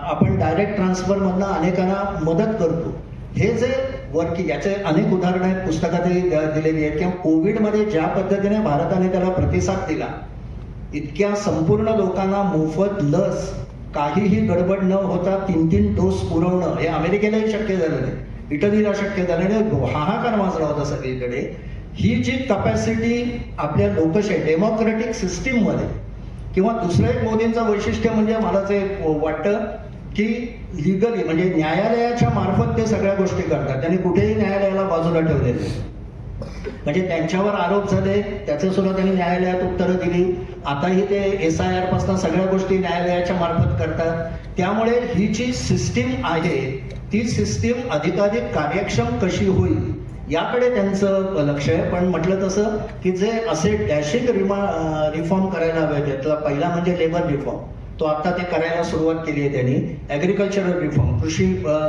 आपण डायरेक्ट ट्रान्सफरमधनं अनेकांना मदत करतो. हे जे वर्किंग, याचे अनेक उदाहरणं आहेत, पुस्तकातही दिलेली आहेत. किंवा कोविडमध्ये ज्या पद्धतीने भारताने त्याला प्रतिसाद दिला, इतक्या संपूर्ण लोकांना मोफत लस काहीही गडबड न होता 3-3 डोस पुरवणं हे अमेरिकेलाही शक्य झालं नाही, इटलीला शक्य झालं नाही. हाहाकार माजला होता सगळीकडे. ही जी कपॅसिटी आपल्या लोकशाही डेमोक्रेटिक सिस्टीममध्ये, किंवा दुसरं एक मोदींचं वैशिष्ट्य म्हणजे मला जे वाटतं की लिगली म्हणजे न्यायालयाच्या मार्फत ते सगळ्या गोष्टी करतात. त्यांनी कुठेही न्यायालयाला बाजूला ठेवलेलं नाही. म्हणजे त्यांच्यावर आरोप झाले त्याचे सुद्धा त्यांनी न्यायालयात उत्तरं दिली. आताही ते SIR पासून सगळ्या गोष्टी न्यायालयाच्या मार्फत करतात. त्यामुळे ही जी सिस्टीम आहे ती सिस्टीम अधिकाधिक कार्यक्षम कशी होईल याकडे त्यांचं लक्ष आहे. पण म्हटलं तसं की जे असे डॅशिंग रिफॉर्म करायला हवे, त्यातला पहिला म्हणजे लेबर रिफॉर्म, तो आता ते करायला सुरुवात केली आहे त्यांनी. ॲग्रिकल्चरल रिफॉर्म, कृषी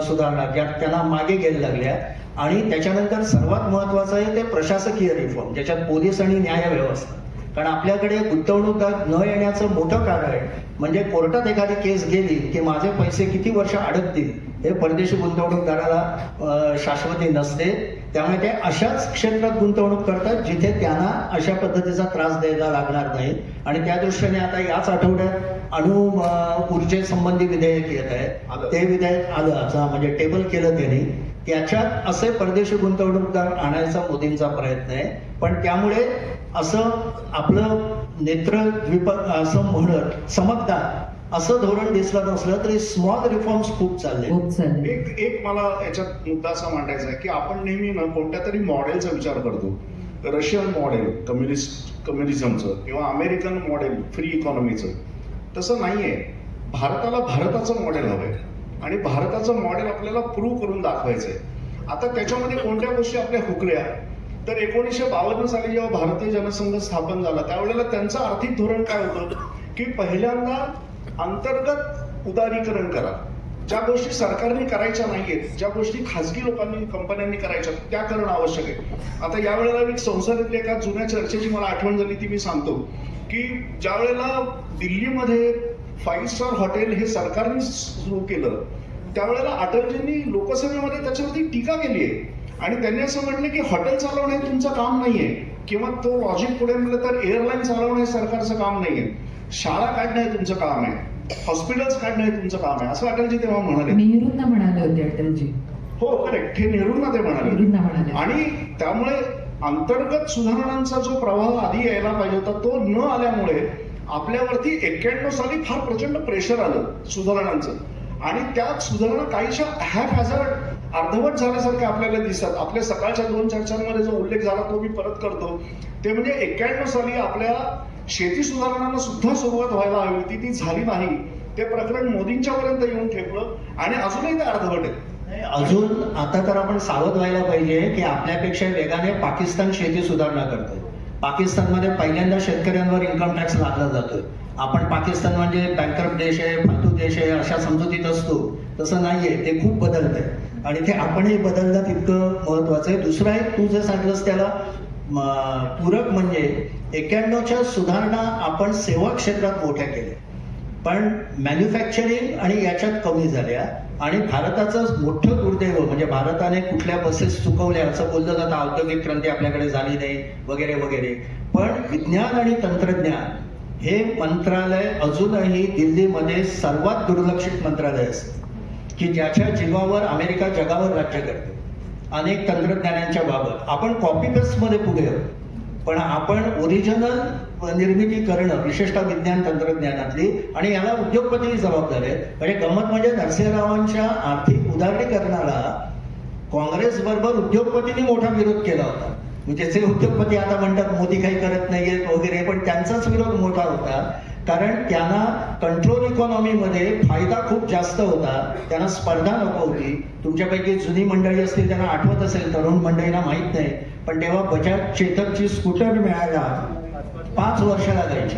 सुधारणा ज्या त्यांना मागे गेल्या लागल्या. आणि त्याच्यानंतर सर्वात महत्वाचं आहे ते प्रशासकीय रिफॉर्म, ज्याच्यात पोलीस आणि न्याय व्यवस्था. कारण आपल्याकडे गुंतवणूकदार न येण्याचं मोठं कारण आहे म्हणजे कोर्टात एखादी केस गेली की माझे पैसे किती वर्ष अडकतील हे परदेशी गुंतवणूकदाराला शाश्वती नसते. त्यामुळे ते अशाच क्षेत्रात गुंतवणूक करतात जिथे त्यांना अशा पद्धतीचा त्रास द्यायला लागणार नाही. आणि त्या दृष्टीने आता याच आठवड्यात अणु ऊर्जेसंबंधी विधेयक येत आहे. ते विधेयक आलं, म्हणजे टेबल केलं त्यांनी. त्याच्यात असे परदेशी गुंतवणूकदार आणायचा मोदींचा प्रयत्न आहे. पण त्यामुळे असं आपलं नेत्रद्वीप असं म्हणत चमकदार असं धोरण दिसलं नसलं तरी स्मॉल रिफॉर्म्स खूप चालले. खूप चालेल. एक मला याच्यात मुद्दा असा मांडायचा आहे की आपण नेहमी ना कोणत्या तरी मॉडेलचा विचार करतो. रशियन मॉडेल कम्युनिझमचं किंवा अमेरिकन मॉडेल फ्री इकॉनॉमीचं. तसं नाहीये. भारताला भारताचं मॉडेल हवंय आणि भारताचं मॉडेल आपल्याला प्रूव्ह करून दाखवायचंय. आता त्याच्यामध्ये कोणत्या गोष्टी आपल्या हुकल्या तर 1952 साली जेव्हा भारतीय जनसंघ स्थापन झाला त्यावेळेला त्यांचं आर्थिक धोरण काय होतं की पहिल्यांदा अंतर्गत उदारीकरण करा. ज्या गोष्टी सरकारने करायच्या नाहीयेत, ज्या गोष्टी खासगी लोकांनी कंपन्यांनी करायच्या त्या करणं आवश्यक आहे. आता यावेळेला एक संसदेतल्या एका जुन्या चर्चेची मला आठवण झाली ती मी सांगतो की ज्या वेळेला दिल्लीमध्ये 5 स्टार हॉटेल हे सरकारने सुरू केलं त्यावेळेला अटलजींनी लोकसभेमध्ये त्याच्यावरती टीका केली आहे आणि त्यांनी असं म्हटलं की हॉटेल चालवणं हे तुमचं काम नाहीये किंवा तो लॉजिक पुढे म्हणलं तर एअरलाईन चालवणं हे सरकारचं काम नाहीये. शाळा काढणं हे तुमचं काम आहे, हॉस्पिटल्स काढणं हे तुमचं काम आहे असं अटलजी तेव्हा म्हणाले. नेहरूंना म्हणाले होते अटलजी. हो करेक्ट, हे नेहरूंना ते म्हणाले. नेहरूंना म्हणाले. आणि त्यामुळे अंतर्गत सुधारणांचा जो प्रवाह आधी यायला पाहिजे होता तो न आल्यामुळे आपल्यावरती 91 साली फार प्रचंड प्रेशर आलं सुधारणांचं आणि त्यात सुधारणा काहीशा हॅपहॅझर्ड अर्धवट झाल्यासारख्या आपल्याला दिसतात. आपल्या सकाळच्या 2 चर्चांमध्ये जो उल्लेख झाला तो मी परत करतो. ते म्हणजे 91 साली आपल्या शेती सुधारणांना सुद्धा सुरुवात व्हायला हवी होती, ती झाली नाही. ते प्रकरण मोदींच्या पर्यंत येऊन ठेपलं आणि अजूनही ते अर्धवट आहे. अजून आता तर आपण सावध व्हायला पाहिजे की आपल्यापेक्षा वेगाने पाकिस्तान शेती सुधारणा करतोय. पाकिस्तानमध्ये पहिल्यांदा शेतकऱ्यांवर इन्कम टॅक्स लादला जातोय. आपण पाकिस्तान म्हणजे बँकरप्ट देश आहे, फालतू देश आहे अशा समजुतीत असतो. तसं नाहीये, ते खूप बदलतंय आणि ते आपणही बदलणं तितकं महत्वाचं आहे. दुसरं आहे, तू जे सांगितलंस त्याला पूरक म्हणजे 91च्या सुधारणा आपण सेवा क्षेत्रात मोठ्या केल्या पण मॅन्युफॅक्चरिंग आणि याच्यात कमी झाल्या आणि भारताचं मोठं दुर्दैव म्हणजे भारताने कुठल्या बसेस चुकवल्या असं बोललं जातं. औद्योगिक क्रांती आपल्याकडे झाली नाही वगैरे वगैरे. पण विज्ञान आणि तंत्रज्ञान हे मंत्रालय अजूनही दिल्लीमध्ये सर्वात दुर्लक्षित मंत्रालय असतं की ज्याच्या जीवावर अमेरिका जगावर राज्य करते. अनेक तंत्रज्ञानांच्या बाबत आपण कॉपी पेस्ट मध्ये पुढे आहोत पण आपण ओरिजिनल निर्मिती करणं विशेषतः विज्ञान तंत्रज्ञानातली आणि याला उद्योगपतीही जबाबदार आहेत. म्हणजे गंमत म्हणजे नरसिंहरावांच्या आर्थिक उदारीकरणाला काँग्रेस बरोबर उद्योगपतींनी मोठा विरोध केला होता. म्हणजे जे उद्योगपती आता म्हणतात मोदी काही करत नाहीयेत वगैरे पण त्यांचाच विरोध मोठा होता कारण त्यांना कंट्रोल इकॉनॉमीमध्ये फायदा खूप जास्त होता. त्यांना स्पर्धा नको होती. तुमच्यापैकी जुनी मंडळी असतील त्यांना आठवत असेल, तरुण मंडळींना माहीत नाही पण तेव्हा बजाज चेतकची स्कूटर मिळायला 5 वर्ष लागायची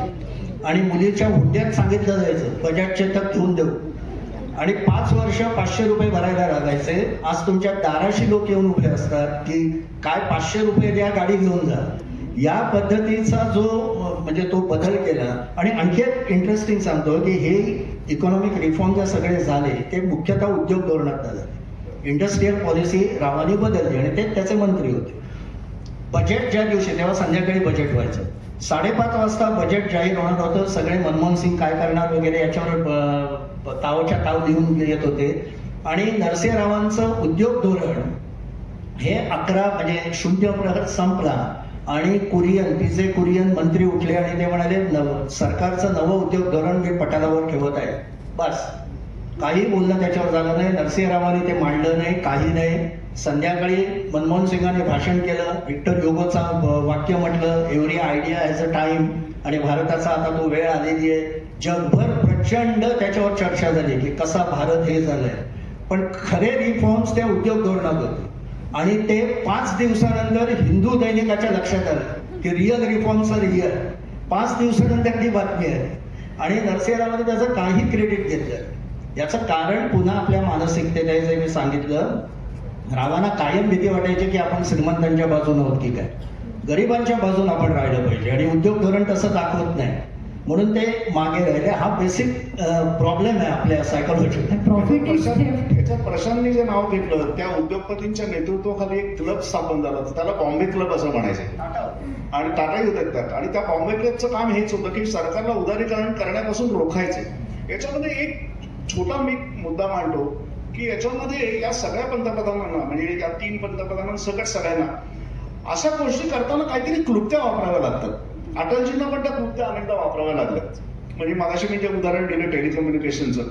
आणि मुलीच्या हुंड्यात सांगितलं जायचं बजाज चेतक घेऊन देऊ आणि 5 वर्ष 500 रुपये भरायला लागायचे. आज तुमच्या दाराशी लोक येऊन उभे असतात की काय 500 रुपये द्या गाडी घेऊन जा. या पद्धतीचा जो म्हणजे तो बदल केला. आणि आणखी एक इंटरेस्टिंग सांगतो की हे इकॉनॉमिक रिफॉर्म जे सगळे झाले ते मुख्यतः उद्योग धोरणात झाले. इंडस्ट्रियल पॉलिसी रावांनी बदलली आणि ते त्याचे मंत्री होते. बजेट ज्या दिवशी तेव्हा संध्याकाळी बजेट व्हायचं 5:30 वाजता बजेट जाहीर होणार होतं. सगळे मनमोहन सिंग काय करणार वगैरे याच्यावर तावच्या ताव लिहून येत होते आणि नरसिंहरावांचं उद्योग धोरण हे 11 म्हणजे 0 प्रहर संपला आणि तिचे कुरियन मंत्री उठले आणि ते म्हणाले सरकारचं नवं उद्योग धोरण मी पटालावर ठेवत आहे. बस काही बोलणं त्याच्यावर झालं नाही. नरसिंहरावांनी ते मांडलं नाही, काही नाही. संध्याकाळी मनमोहन सिंगांनी भाषण केलं. व्हिक्टर ह्युगोचं वाक्य म्हटलं every idea has a time आणि भारताचा आता तो वेळ आलेली आहे. जगभर प्रचंड त्याच्यावर चर्चा झाली की कसा भारत हे झालंय. पण खरे रिफॉर्म्स त्या उद्योग धोरणात होते आणि ते 5 दिवसानंतर हिंदू दैनिकाच्या लक्षात आलं की रिअल रिफॉर्म्स आर रिअल. 5 दिवसानंतर ती बातमी आहे आणि नरसिंहरावांनी त्याचं काही क्रेडिट घेतलं. याचं कारण पुन्हा आपल्या मानसिकतेत आहे. जे मी सांगितलं, रावांना कायम भीती वाटायची की आपण श्रीमंतांच्या बाजून आहोत की काय, गरिबांच्या बाजूून आपण राहिलं पाहिजे आणि उद्योग धोरण तसं दाखवत नाही म्हणून ते मागे राहिले. हा बेसिक प्रॉब्लेम आहे आपल्या सायकोलॉजी. प्रॉफिट इज त्याच्यात प्रशांतनी जे नाव घेतलं त्या उद्योगपतींच्या नेतृत्वाखाली एक क्लब स्थापन झाला होता. त्याला बॉम्बे क्लब असं म्हणायचं आणि टाटाही होते त्यात. आणि त्या बॉम्बे क्लबचं काम हेच होतं की सरकारला उदारीकरण करण्यापासून रोखायचे. याच्यामध्ये एक छोटा मी मुद्दा मांडतो की याच्यामध्ये या सगळ्या पंतप्रधानांना, म्हणजे या 3 पंतप्रधानांसकट सगळ्यांना अशा गोष्टी करताना काहीतरी क्लुप्त्या वापराव्या लागतात. अटलजींना पण त्या क्लुप्त्या अनेकदा वापराव्या लागल्यात. म्हणजे मगाशी मी जे उदाहरण दिलं टेलिकम्युनिकेशनचं,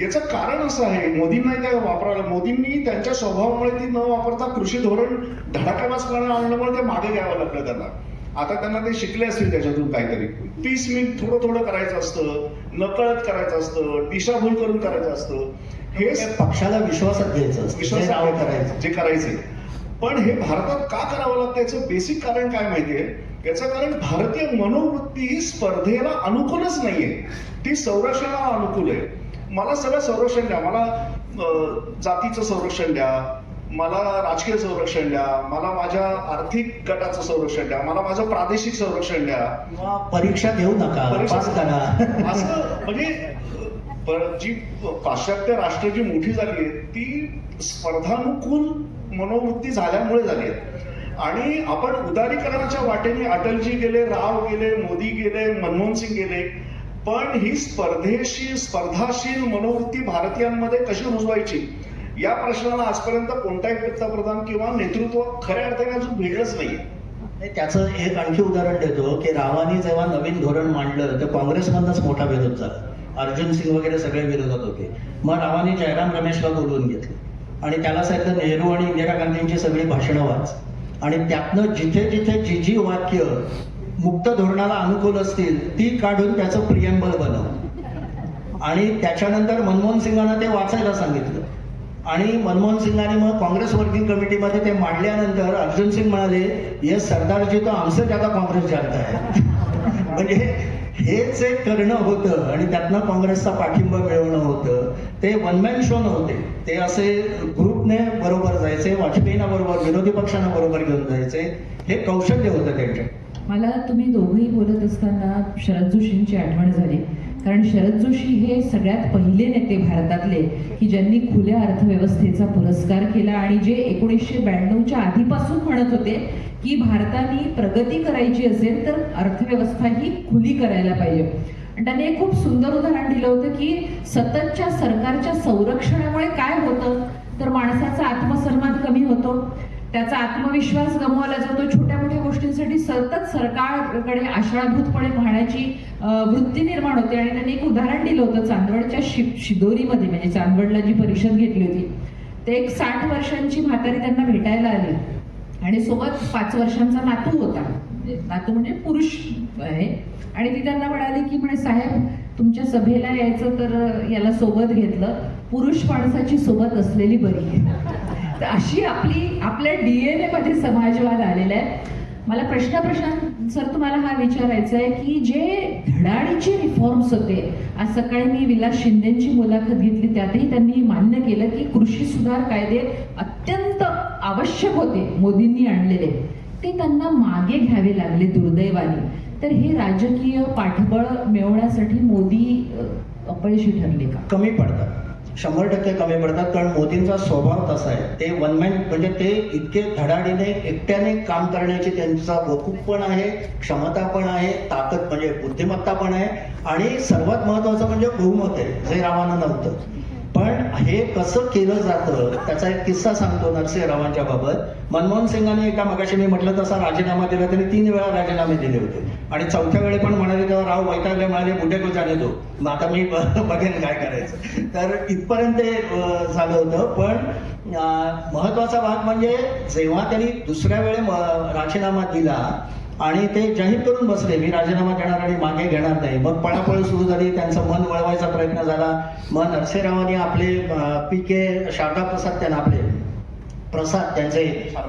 याचं कारण असं आहे, मोदींना त्या वापरायला, मोदींनी त्यांच्या स्वभावामुळे ती न वापरता कृषी धोरण धडाकेबाजपणे आणल्यामुळे ते मागे घ्यावं लागलं त्यांना. आता त्यांना ते शिकले असतील त्याच्यातून काहीतरी. पीसमील थोडं थोडं करायचं असतं, नकळत करायचं असतं, दिशाभूल करून करायचं असतं. हे पक्षाला विश्वासात घ्यायचं असतं, जे नाव करायचं. जे करायचे. पण हे भारतात का करावं लागतं याचं बेसिक कारण काय माहितीये? याचं कारण भारतीय मनोवृत्ती ही स्पर्धेला अनुकूलच नाहीये, ती संरक्षणाला अनुकूल आहे. मला सगळं संरक्षण द्या, मला जातीचं संरक्षण द्या, मला राजकीय संरक्षण द्या, मला माझ्या आर्थिक गटाचं संरक्षण द्या, मला माझं प्रादेशिक संरक्षण द्या, किंवा परीक्षा घेऊ नका, पास करा. असं म्हणजे जी पाश्चात्य राष्ट्र जी मोठी झाली आहेत ती स्पर्धानुकूल मनोवृत्ती झाल्यामुळे झाली आहे. आणि आपण उदारीकरणाच्या वाटेने अटलजी गेले, राव गेले, मोदी गेले, मनमोहन सिंग गेले, पण ही स्पर्धाशील मनोवृत्ती भारतीयांमध्ये कशी रुजवायची या प्रश्नाला आजपर्यंत कोणताही पंतप्रधान किंवा नेतृत्व खऱ्या अर्थाने अजून भेटलंच नाहीये. त्याचं एक आणखी उदाहरण देतो की रावांनी जेव्हा नवीन धोरण मांडलं तर काँग्रेसमधनच मोठा विरोध झाला. अर्जुन सिंग वगैरे सगळे विरोधात होते. मग रावांनी जयराम रमेशला बोलवून घेतलं आणि त्याला सांगितलं नेहरू आणि इंदिरा गांधींची सगळी भाषणं वाच आणि त्यातनं जिथे जिथे जी वाक्य मुक्त धोरणाला अनुकूल असतील ती काढून त्याचं प्रिएम्बल बनव. आणि त्याच्यानंतर मनमोहन सिंगांना ते वाचायला सांगितलं आणि मनमोहन सिंगांनी मग काँग्रेस वर्किंग कमिटीमध्ये ते मांडल्यानंतर अर्जुन सिंग म्हणाले, ये सरदारजी तो आमसे ज्यादा काँग्रेस जानता है. म्हणजे हेच एक करणं होतं आणि त्यातनं काँग्रेसचा पाठिंबा मिळवणं होतं. ते वन मॅन शो नव्हते, ते असे ग्रुपने बरोबर जायचे, वाजपेयींना बरोबर, विरोधी पक्षांना बरोबर घेऊन जायचे. हे कौशल्य होतं त्यांच्या. मला तुम्ही दोघंही बोलत असताना शरद जोशींची आठवण झाली. कारण शरद जोशी हे सगळ्यात पहिले नेते भारतातले की ज्यांनी खुल्या अर्थव्यवस्थेचा पुरस्कार केला आणि जे 1992च्या आधीपासून म्हणत होते की भारताने प्रगती करायची असेल तर अर्थव्यवस्था ही खुली करायला पाहिजे. आणि त्यांनी एक खूप सुंदर उदाहरण दिलं होतं की सततच्या सरकारच्या संरक्षणामुळे काय होतं तर माणसाचा आत्मसन्मान कमी होतो, त्याचा आत्मविश्वास गमावला जातो, छोट्या मोठ्या गोष्टींसाठी सतत सरकारकडे आशाळभूतपणे पाहण्याची वृत्ती निर्माण होते. आणि त्यांनी एक उदाहरण दिलं होतं चांदवडच्या शिदोरीमध्ये, म्हणजे चांदवडला जी परिषद घेतली होती ते एक 60 वर्षांची म्हातारी त्यांना भेटायला आली आणि सोबत 5 वर्षांचा नातू होता. नातू म्हणजे पुरुष आहे. आणि ती त्यांना म्हणाली की म्हणे साहेब तुमच्या सभेला यायचं तर याला सोबत घेतलं, पुरुष माणसाची सोबत असलेली बरी. तर अशी आपल्या DNA मध्ये समाजवाद आलेला आहे. मला प्रश्न सर तुम्हाला हा विचारायचा आहे की जे धडाडीचे रिफॉर्म्स होते, आज सकाळी मी विलास शिंदेची मुलाखत घेतली त्यातही त्यांनी मान्य केलं की कृषी सुधार कायदे अत्यंत आवश्यक होते मोदींनी आणलेले, ते त्यांना मागे घ्यावे लागले दुर्दैवाने. तर हे राजकीय पाठबळ मिळवण्यासाठी मोदी अपयशी ठरले का? कमी पडतात, 100% कमी पडतात. कारण मोदींचा स्वभाव तसा आहे, ते वन मॅन, म्हणजे ते इतके धडाडीने एकट्याने काम करण्याची त्यांचा वकूफ पण आहे, क्षमता पण आहे, ताकद म्हणजे बुद्धिमत्ता पण आहे आणि सर्वात महत्वाचं म्हणजे बहुमत आहे, जे रावांना नव्हतं. पण हे कसं केलं जातं त्याचा एक किस्सा सांगतो नरसिंह रावांच्या बाबत. मनमोहन सिंगांनी एका मगाशी मी म्हटलं तसा राजीनामा दिला, त्यांनी 3 वेळा राजीनामे दिले होते आणि 4थ्या वेळी पण म्हणाले तेव्हा राव वैतागले, म्हणाले बुढे को जाने दो, मग आता मी बघेन काय करायचं. तर इथपर्यंत झालं होतं. पण महत्वाचा भाग म्हणजे जेव्हा त्यांनी दुसऱ्या वेळी राजीनामा दिला आणि ते जाहीर करून बसले मी राजीनामा देणार आणि मागे घेणार नाही, मग पळापळ सुरू झाली, त्यांचं मन वळवायचा प्रयत्न झाला. मग नरसिंहरावांनी आपले PK शारदा प्रसाद त्यांना आपले प्रसाद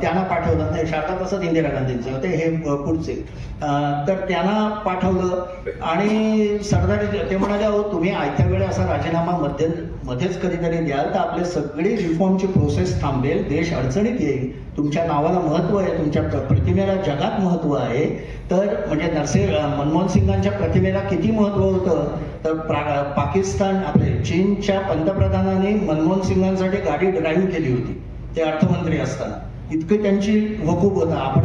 त्यांना पाठवलं, नाही शारदा प्रसाद इंदिरा गांधींचे होते, हे पुढचे, तर त्यांना पाठवलं आणि सरदार ते म्हणाले अहो तुम्ही आयत्या वेळी असा राजीनामा मध्येच कधीतरी द्याल तर आपले सगळी रिफॉर्मची प्रोसेस थांबेल, देश अडचणीत येईल, तुमच्या नावाला महत्व आहे, तुमच्या प्रतिमेला जगात महत्व आहे. तर म्हणजे मनमोहन सिंगांच्या प्रतिमेला किती महत्व होतं तर पाकिस्तान आपले चीनच्या पंतप्रधानांनी मनमोहन सिंगांसाठी गाडी ड्राईव्ह केली होती ते अर्थमंत्री असताना, इतकं त्यांची वकूफ होता. आपण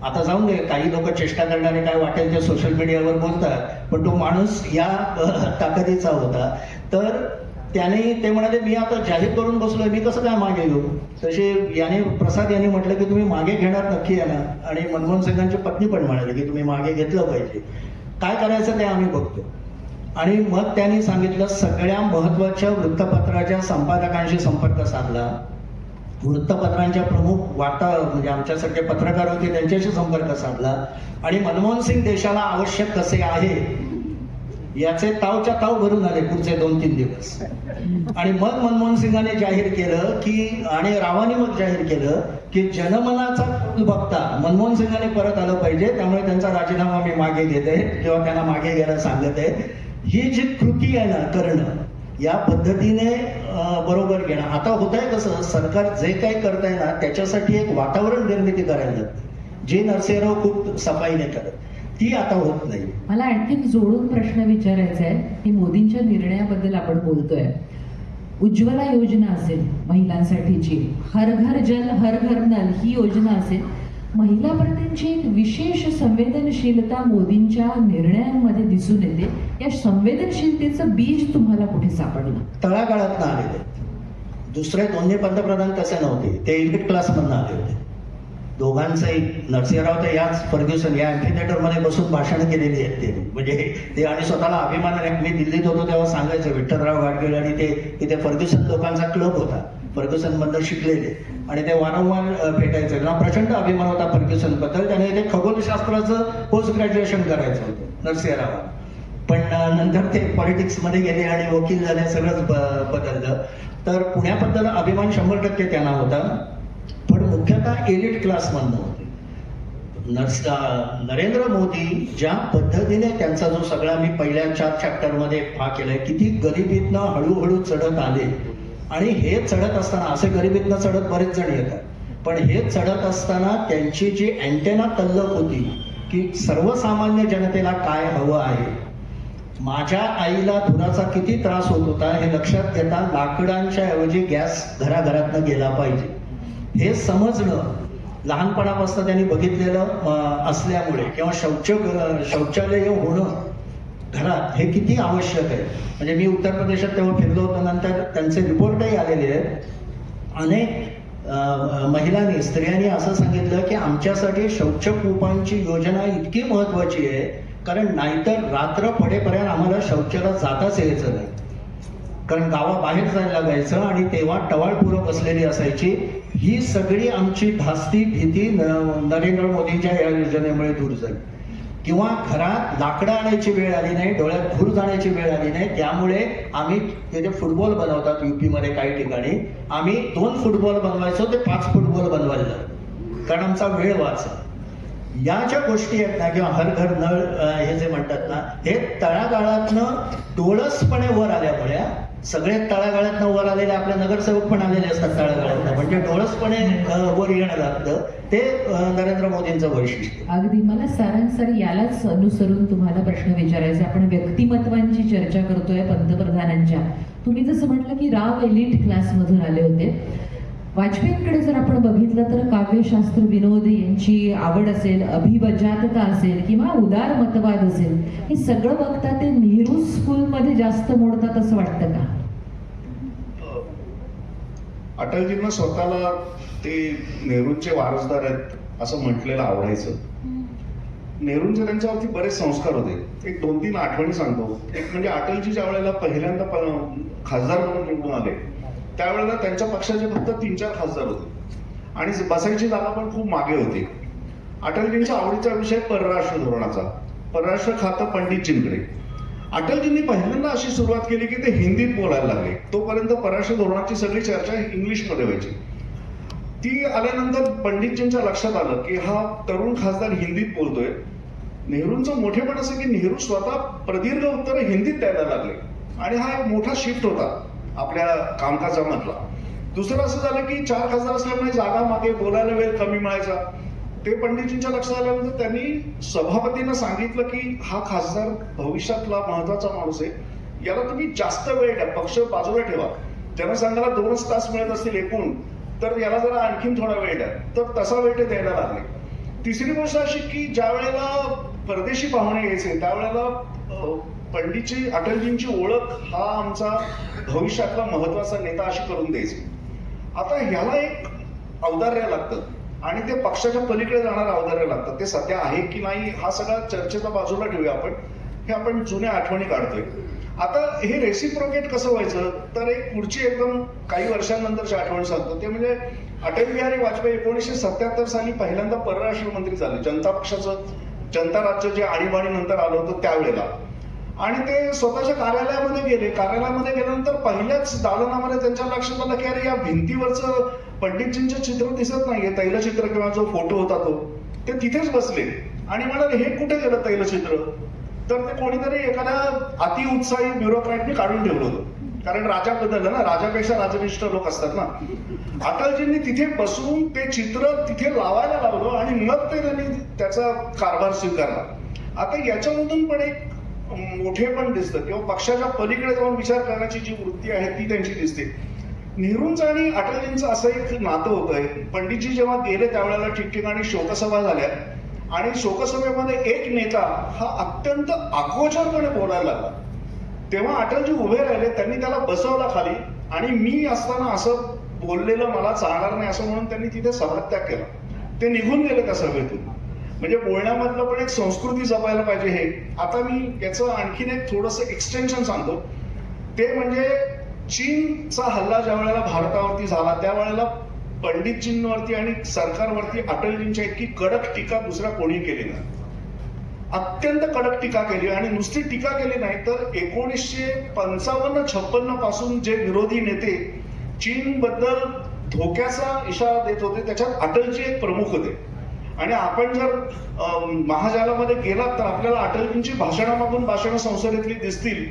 आता जाऊन दे, काही लोक चेष्टा करणारे काय वाटेल ते सोशल मीडियावर बोलतात, पण तो माणूस या ताकदीचा होता. तर त्याने ते म्हणाले मी आता जाहीर करून बसलोय, मी कसं काय मागे घेऊ. तसे याने प्रसाद यांनी म्हटलं की तुम्ही मागे घेणार नक्की येणार, आणि मनमोहन सिंगांची पत्नी पण म्हणाली की तुम्ही मागे घेतलं पाहिजे, काय करायचं ते आम्ही बघतो. आणि मग त्यांनी सांगितलं सगळ्या महत्वाच्या वृत्तपत्राच्या संपादकांशी संपर्क साधला, वृत्तपत्रांच्या प्रमुख वार्ता म्हणजे आमच्यासारखे पत्रकार होते त्यांच्याशी संपर्क साधला, आणि मनमोहन सिंग देशाला आवश्यक कसे आहे याचे तावच्या ताव भरून आले पुढचे 2-3 दिवस. आणि मग मनमोहन सिंगाने जाहीर केलं की, आणि रावांनी मग जाहीर केलं की जनमनाचा कौल बघता मनमोहन सिंगाने परत आलं पाहिजे, त्यामुळे त्यांचा राजीनामा मी मागे घेते किंवा त्यांना मागे घ्यायला सांगत आहे. ही जी कृती आहे ना करणं, या पद्धतीने बरोबर घेणं. आता होत आहे कसं, सरकार जे काही करत आहे ना त्याच्यासाठी एक वातावरण निर्मिती करायला लागते, जे नरसिंहराव खूप सफाईने करत, ती आता होत नाही. मला आणखीन जोडून प्रश्न विचारायचा आहे की मोदींच्या निर्णयाबद्दल आपण बोलतोय. उज्ज्वला योजना असेल महिलांसाठीची, हर घर जल हर घर नल ही योजना असेल, महिलांप्रतीची एक विशेष संवेदनशीलता मोदींच्या निर्णयांमध्ये दिसून येते. या संवेदनशीलतेचं बीज तुम्हाला कुठे सापडलं? तळागाळातनं आलेले. दुसरे दोन्ही पंतप्रधान तसे नव्हते, ते एलिट क्लासमधनं आले होते. दोघांचंही, नरसिंहराव तर याच फर्ग्युसन या अँफिथिएटरमध्ये बसून भाषणं केलेली आहेत ते, म्हणजे ते, आणि स्वतःला अभिमान आहे. मी दिल्लीत होतो तेव्हा सांगायचं विठ्ठलराव गाडगीळ, आणि ते तिथे फर्ग्युसन लोकांचा क्लब होता, फर्ग्युसन मधनं शिकलेले, आणि ते वारंवार भेटायचं. त्यांना प्रचंड अभिमान होता फर्ग्युसन बद्दल. त्याने ते खगोलशास्त्राचं पोस्ट ग्रॅज्युएशन करायचं होतं नरसिंहराव, पण नंतर ते पॉलिटिक्समध्ये गेले आणि वकील झाले, सगळंच बदललं. तर पुण्याबद्दल अभिमान 100% त्यांना होता, पण मुख्यतः एलिट क्लासमधनं होते. नरेंद्र मोदी ज्या पद्धतीने त्यांचा जो सगळा, मी पहिल्या 4 चॅप्टरमध्ये भाग केलाय, किती गरिबीतनं हळूहळू चढत आले. आणि हे चढत असताना, असे गरिबीतनं चढत बरेच जण येतात, पण हे चढत असताना त्यांची जी अँटेना तल्लक होती की सर्वसामान्य जनतेला काय हवं आहे, माझ्या आईला धुराचा किती त्रास होत होता हे लक्षात घेता लाकडांच्या ऐवजी गॅस घराघरातनं गेला पाहिजे, हे समजणं लहानपणापासून त्यांनी बघितलेलं असल्यामुळे, किंवा शौचालय होणं घरात हे किती आवश्यक आहे. म्हणजे मी उत्तर प्रदेशात तेव्हा फिरलो होतो, नंतर त्यांचे रिपोर्टही आलेले आहेत. अनेक महिलांनी, स्त्रियांनी असं सांगितलं की आमच्यासाठी शौचकूपांची योजना इतकी महत्वाची आहे, कारण नाहीतर रात्र पडेपर्यंत आम्हाला शौचाला जाताच यायचं नाही, कारण गावाबाहेर जायला लागायचं आणि तेव्हा टवाळपुरं बसलेली असायची. ही सगळी आमची धास्ती भीती नरेंद्र मोदींच्या या योजनेमुळे दूर झाली. किंवा घरात लाकडं आणायची वेळ आली नाही, डोळ्यात धूर जाण्याची वेळ आली नाही. त्यामुळे आम्ही तिथे फुटबॉल बनवतात युपी मध्ये काही ठिकाणी, आम्ही 2 फुटबॉल बनवायचो ते 5 फुटबॉल बनवायला लागलो, कारण आमचा वेळ वाचला. या ज्या गोष्टी आहेत ना, किंवा हर घर नळ हे जे म्हणतात ना, हे तळागाळातनं डोळसपणे वर आल्यामुळे, सगळे तळागाळातनं वर आलेले आपले नगरसेवक पण आलेले असतात तळागाळातनं, म्हणजे डोळसपणे वर येणं लागतं, ते नरेंद्र मोदींचं वैशिष्ट्य. अगदी. मला सारांसारी यालाच अनुसरून तुम्हाला प्रश्न विचारायचा. आपण व्यक्तिमत्वांची चर्चा करतोय पंतप्रधानांच्या. तुम्ही जसं म्हटलं की राव एलिट क्लासमधून आले होते. वाजपेयींकडे जर आपण बघितलं तर काव्यशास्त्र, विनोद यांची आवड असेल, अभिवजातता असेल किंवा उदार मतवाद असेल, हे सगळं बघता ते नेहरू स्कूलमध्ये जास्त मोडतात असं वाटतं का? अटलजींना स्वतःला ते नेहरूंचे वारसदार आहेत असं म्हटलेलं आवडायचं. नेहरूंचे त्यांच्यावरती बरेच संस्कार होते. एक 2-3 आठवणी सांगतो. एक म्हणजे अटलजी ज्या वेळेला पहिल्यांदा खासदार म्हणून निवडून आले, त्यावेळेला त्यांच्या पक्षाचे फक्त 3-4 खासदार होते आणि बसायची जागा पण खूप मागे होती. अटलजींच्या आवडीचा विषय परराष्ट्र धोरणाचा, परराष्ट्र खातं पंडितजींकडे. अटलजींनी पहिल्यांदा अशी सुरुवात केली की ते हिंदीत बोलायला लागले. तोपर्यंत परराष्ट्र धोरणाची सगळी चर्चा इंग्लिशमध्ये व्हायची. ती आल्यानंतर पंडितजींच्या लक्षात आलं की हा तरुण खासदार हिंदीत बोलतोय. नेहरूंचं मोठेपण असं की नेहरू स्वतः प्रदीर्घ उत्तरं हिंदीत द्यायला लागले आणि हा एक मोठा शिफ्ट होता आपल्या कामकाजामधला. दुसरं असं झालं की 4 खासदार असल्यामुळे जागा मागे, बोलायला वेळ कमी मिळायचा. ते पंडितजींच्या लक्षात आल्यानंतर त्यांनी सभापतींना सांगितलं की हा खासदार भविष्यातला महत्वाचा माणूस आहे, याला तुम्ही जास्त वेळ द्या, पक्ष बाजूला ठेवा. जनसंघाला 2 तास मिळत असतील एकूण, तर याला जरा आणखीन थोडा वेळ द्या. तर तसा वेळ ते द्यायला लागले. तिसरी गोष्ट अशी की ज्या वेळेला परदेशी पाहुणे यायचे त्यावेळेला पंडितजी अटलजींची ओळख हा आमचा भविष्यातला महत्वाचा नेता अशी करून द्यायची. आता ह्याला एक औदार्य लागतं आणि ते पक्षाच्या पलीकडे जाणारं औदार्य लागतं. ते सध्या आहे की नाही हा सगळा चर्चेचा बाजूला ठेवूया आपण. हे आपण जुन्या आठवणी काढतोय. आता हे रेसिप्रोकेट कसं व्हायचं, तर एक पुढची एकदम काही वर्षांनंतरची आठवण सांगतो. ते म्हणजे अटल बिहारी वाजपेयी 1977 साली पहिल्यांदा परराष्ट्र मंत्री झाले. जनता पक्षाचं जनता राज्य जे आणीबाणी नंतर आलं होतं त्यावेळेला. आणि ते स्वतःच्या कार्यालयामध्ये गेले. कार्यालयामध्ये गेल्यानंतर पहिल्याच दालनामध्ये त्यांच्या लक्षात आलं की अरे या भिंतीवरचं पंडितजींचं चित्र दिसत नाहीये, तैलचित्र किंवा जो फोटो होता तो, ते तिथेच बसले आणि म्हणाले हे कुठे गेलं तैलचित्र. तर ते कोणीतरी एखाद्या अतिउत्साही ब्युरोक्रॅटने काढून ठेवलं होतं. कारण राजा बदलला ना, राजापेक्षा राजनिष्ठ लोक असतात ना. अटलजींनी तिथे बसून ते चित्र तिथे लावायला लावलं आणि मग ते त्यांनी त्याचा कारभार स्वीकारला. आता याच्यामधून पण एक मोठेपण दिसतं किंवा पक्षाच्या पलीकडे जाऊन विचार करण्याची जी वृत्ती आहे ती त्यांची दिसते. नेहरूंचं आणि अटलजींचं असं एक नातं होतंय. पंडितजी जेव्हा गेले त्यावेळेला ठिकठिकाणी शोकसभा झाल्या आणि शोकसभेमध्ये एक नेता हा अत्यंत आक्रोशाने बोलायला लागला. तेव्हा अटलजी उभे राहिले. त्यांनी त्याला बसवला खाली आणि मी असताना असं बोललेलं मला चालणार नाही असं म्हणून त्यांनी तिथे सभात्याग केला. ते निघून गेले त्या सभेतून. म्हणजे बोलण्यामधलं पण एक संस्कृती जपायला पाहिजे. हे आता मी याचं आणखीन एक थोडंसं एक्सटेन्शन सांगतो. ते म्हणजे चीनचा हल्ला ज्या वेळेला भारतावरती झाला त्यावेळेला पंडितजींवरती आणि सरकारवरती अटलजींच्या इतकी कडक टीका दुसऱ्या कोणी केली नाही. अत्यंत कडक टीका केली आणि नुसती टीका केली नाही तर 1955-56 पासून जे विरोधी नेते चीन बद्दल धोक्याचा इशारा देत होते त्याच्यात अटलजी एक प्रमुख होते. आणि आपण जर महाजालामध्ये गेलात तर आपल्याला अटलजींची भाषणामागून भाषणं संसदेतली दिसतील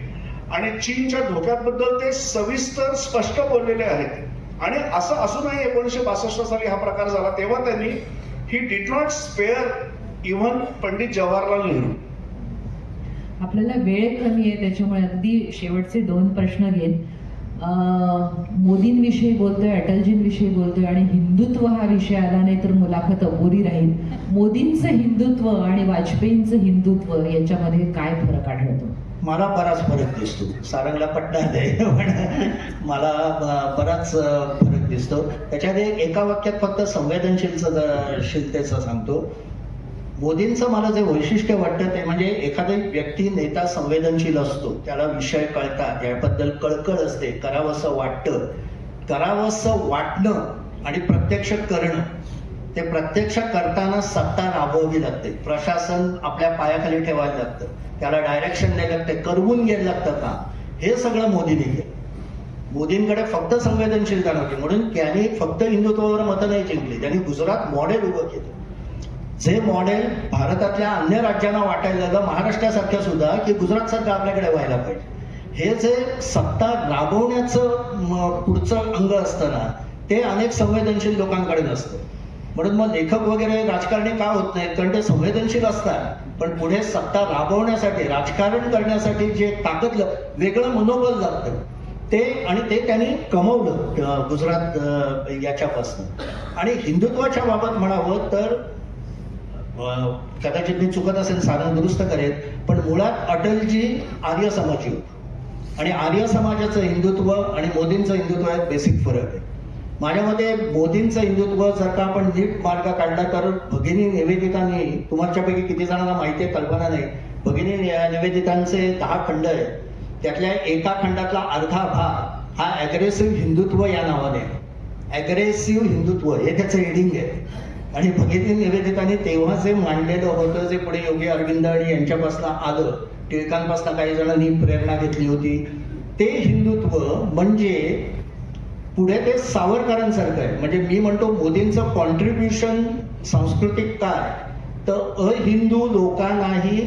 आणि चीनच्या धोक्याबद्दल ते सविस्तर स्पष्ट बोललेले आहेत. आणि असं असूनही 1962 साली हा प्रकार झाला तेव्हा त्यांनी he did not spare even Pandit Jawaharlal Nehru. आपल्याला वेळ कमी आहे त्याच्यामुळे अगदी शेवटचे 2 प्रश्न घेईन. मोदींविषयी बोलतोय, अटलजींविषयी बोलतोय आणि हिंदुत्व हा विषय आला नाही तर मुलाखत अपुरी राहील. मोदींचं हिंदुत्व आणि वाजपेयींचं हिंदुत्व याच्यामध्ये काय फरक आढळतो? मला बराच फरक दिसतो. सारंगला पटणार नाही पण मला बराच फरक दिसतो. त्याच्यात एका वाक्यात फक्त संवेदनशीलतेचं सांगतो. मोदींचं मला जे वैशिष्ट्य वाटतं ते म्हणजे एखादा व्यक्ती नेता संवेदनशील असतो, त्याला विषय कळतात, त्याबद्दल कळकळ असते, करावंसं वाटतं, करावंसं वाटणं आणि प्रत्यक्ष करणं. ते प्रत्यक्ष करताना सत्ता राबवावी लागते, प्रशासन आपल्या पायाखाली ठेवायला लागतं, त्याला डायरेक्शन द्यायला लागते, करवून घ्यायला लागतं का, हे सगळं मोदींनी केलं. मोदींकडे फक्त संवेदनशीलता नव्हती म्हणून त्यांनी फक्त हिंदुत्वावर मतं नाही जिंकली, त्यांनी गुजरात मॉडेल उभं केलं. जे मॉडेल भारतातल्या अन्य राज्यांना वाटायला लागलं, महाराष्ट्रासारख्या सुद्धा, की गुजरात सारखं आपल्याकडे व्हायला पाहिजे. हे जे सत्ता राबवण्याचं पुढचं अंग असतं ना ते अनेक संवेदनशील लोकांकडे नसतं. म्हणून मग लेखक वगैरे राजकारणी का होत नाहीत, कारण ते संवेदनशील असतात पण पुढे सत्ता राबवण्यासाठी राजकारण करण्यासाठी जे ताकद वेगळं मनोबल लागतं ते, आणि ते त्यांनी कमवलं गुजरात याच्यापासून. आणि हिंदुत्वाच्या बाबत म्हणावं तर कदाचित मी चुकत असेल, सारं दुरुस्त करेल, पण मुळात अटलजी आर्य समाजी होते आणि आर्य समाजाचं हिंदुत्व आणि मोदींचं हिंदुत्व यात बेसिक फरक आहे. माझ्या मते मोदींचं हिंदुत्व जर का आपण नीट मार्ग काढला तर भगिनी निवेदितांनी, तुमच्यापैकी किती जणांना माहिती आहे कल्पना नाही, भगिनी निवेदितांचे 10 खंड आहेत. त्यातल्या एका खंडातला अर्धा भाग हा अग्रेसिव्ह हिंदुत्व या नावाने, अग्रेसिव्ह हिंदुत्व हे त्याचं हेडिंग आहे. आणि भगिनी निवेदितांनी तेव्हा जे मांडलेलं होतं, जे पुढे योगी अरविंद आणि यांच्यापासून आलं, टिळकांपासून काही जणांनी प्रेरणा घेतली होती, ते हिंदुत्व म्हणजे पुढे ते सावरकरांसारखं आहे. म्हणजे मी म्हणतो मोदींचं कॉन्ट्रीब्युशन सांस्कृतिक काय, तर अहिंदू लोकांनाही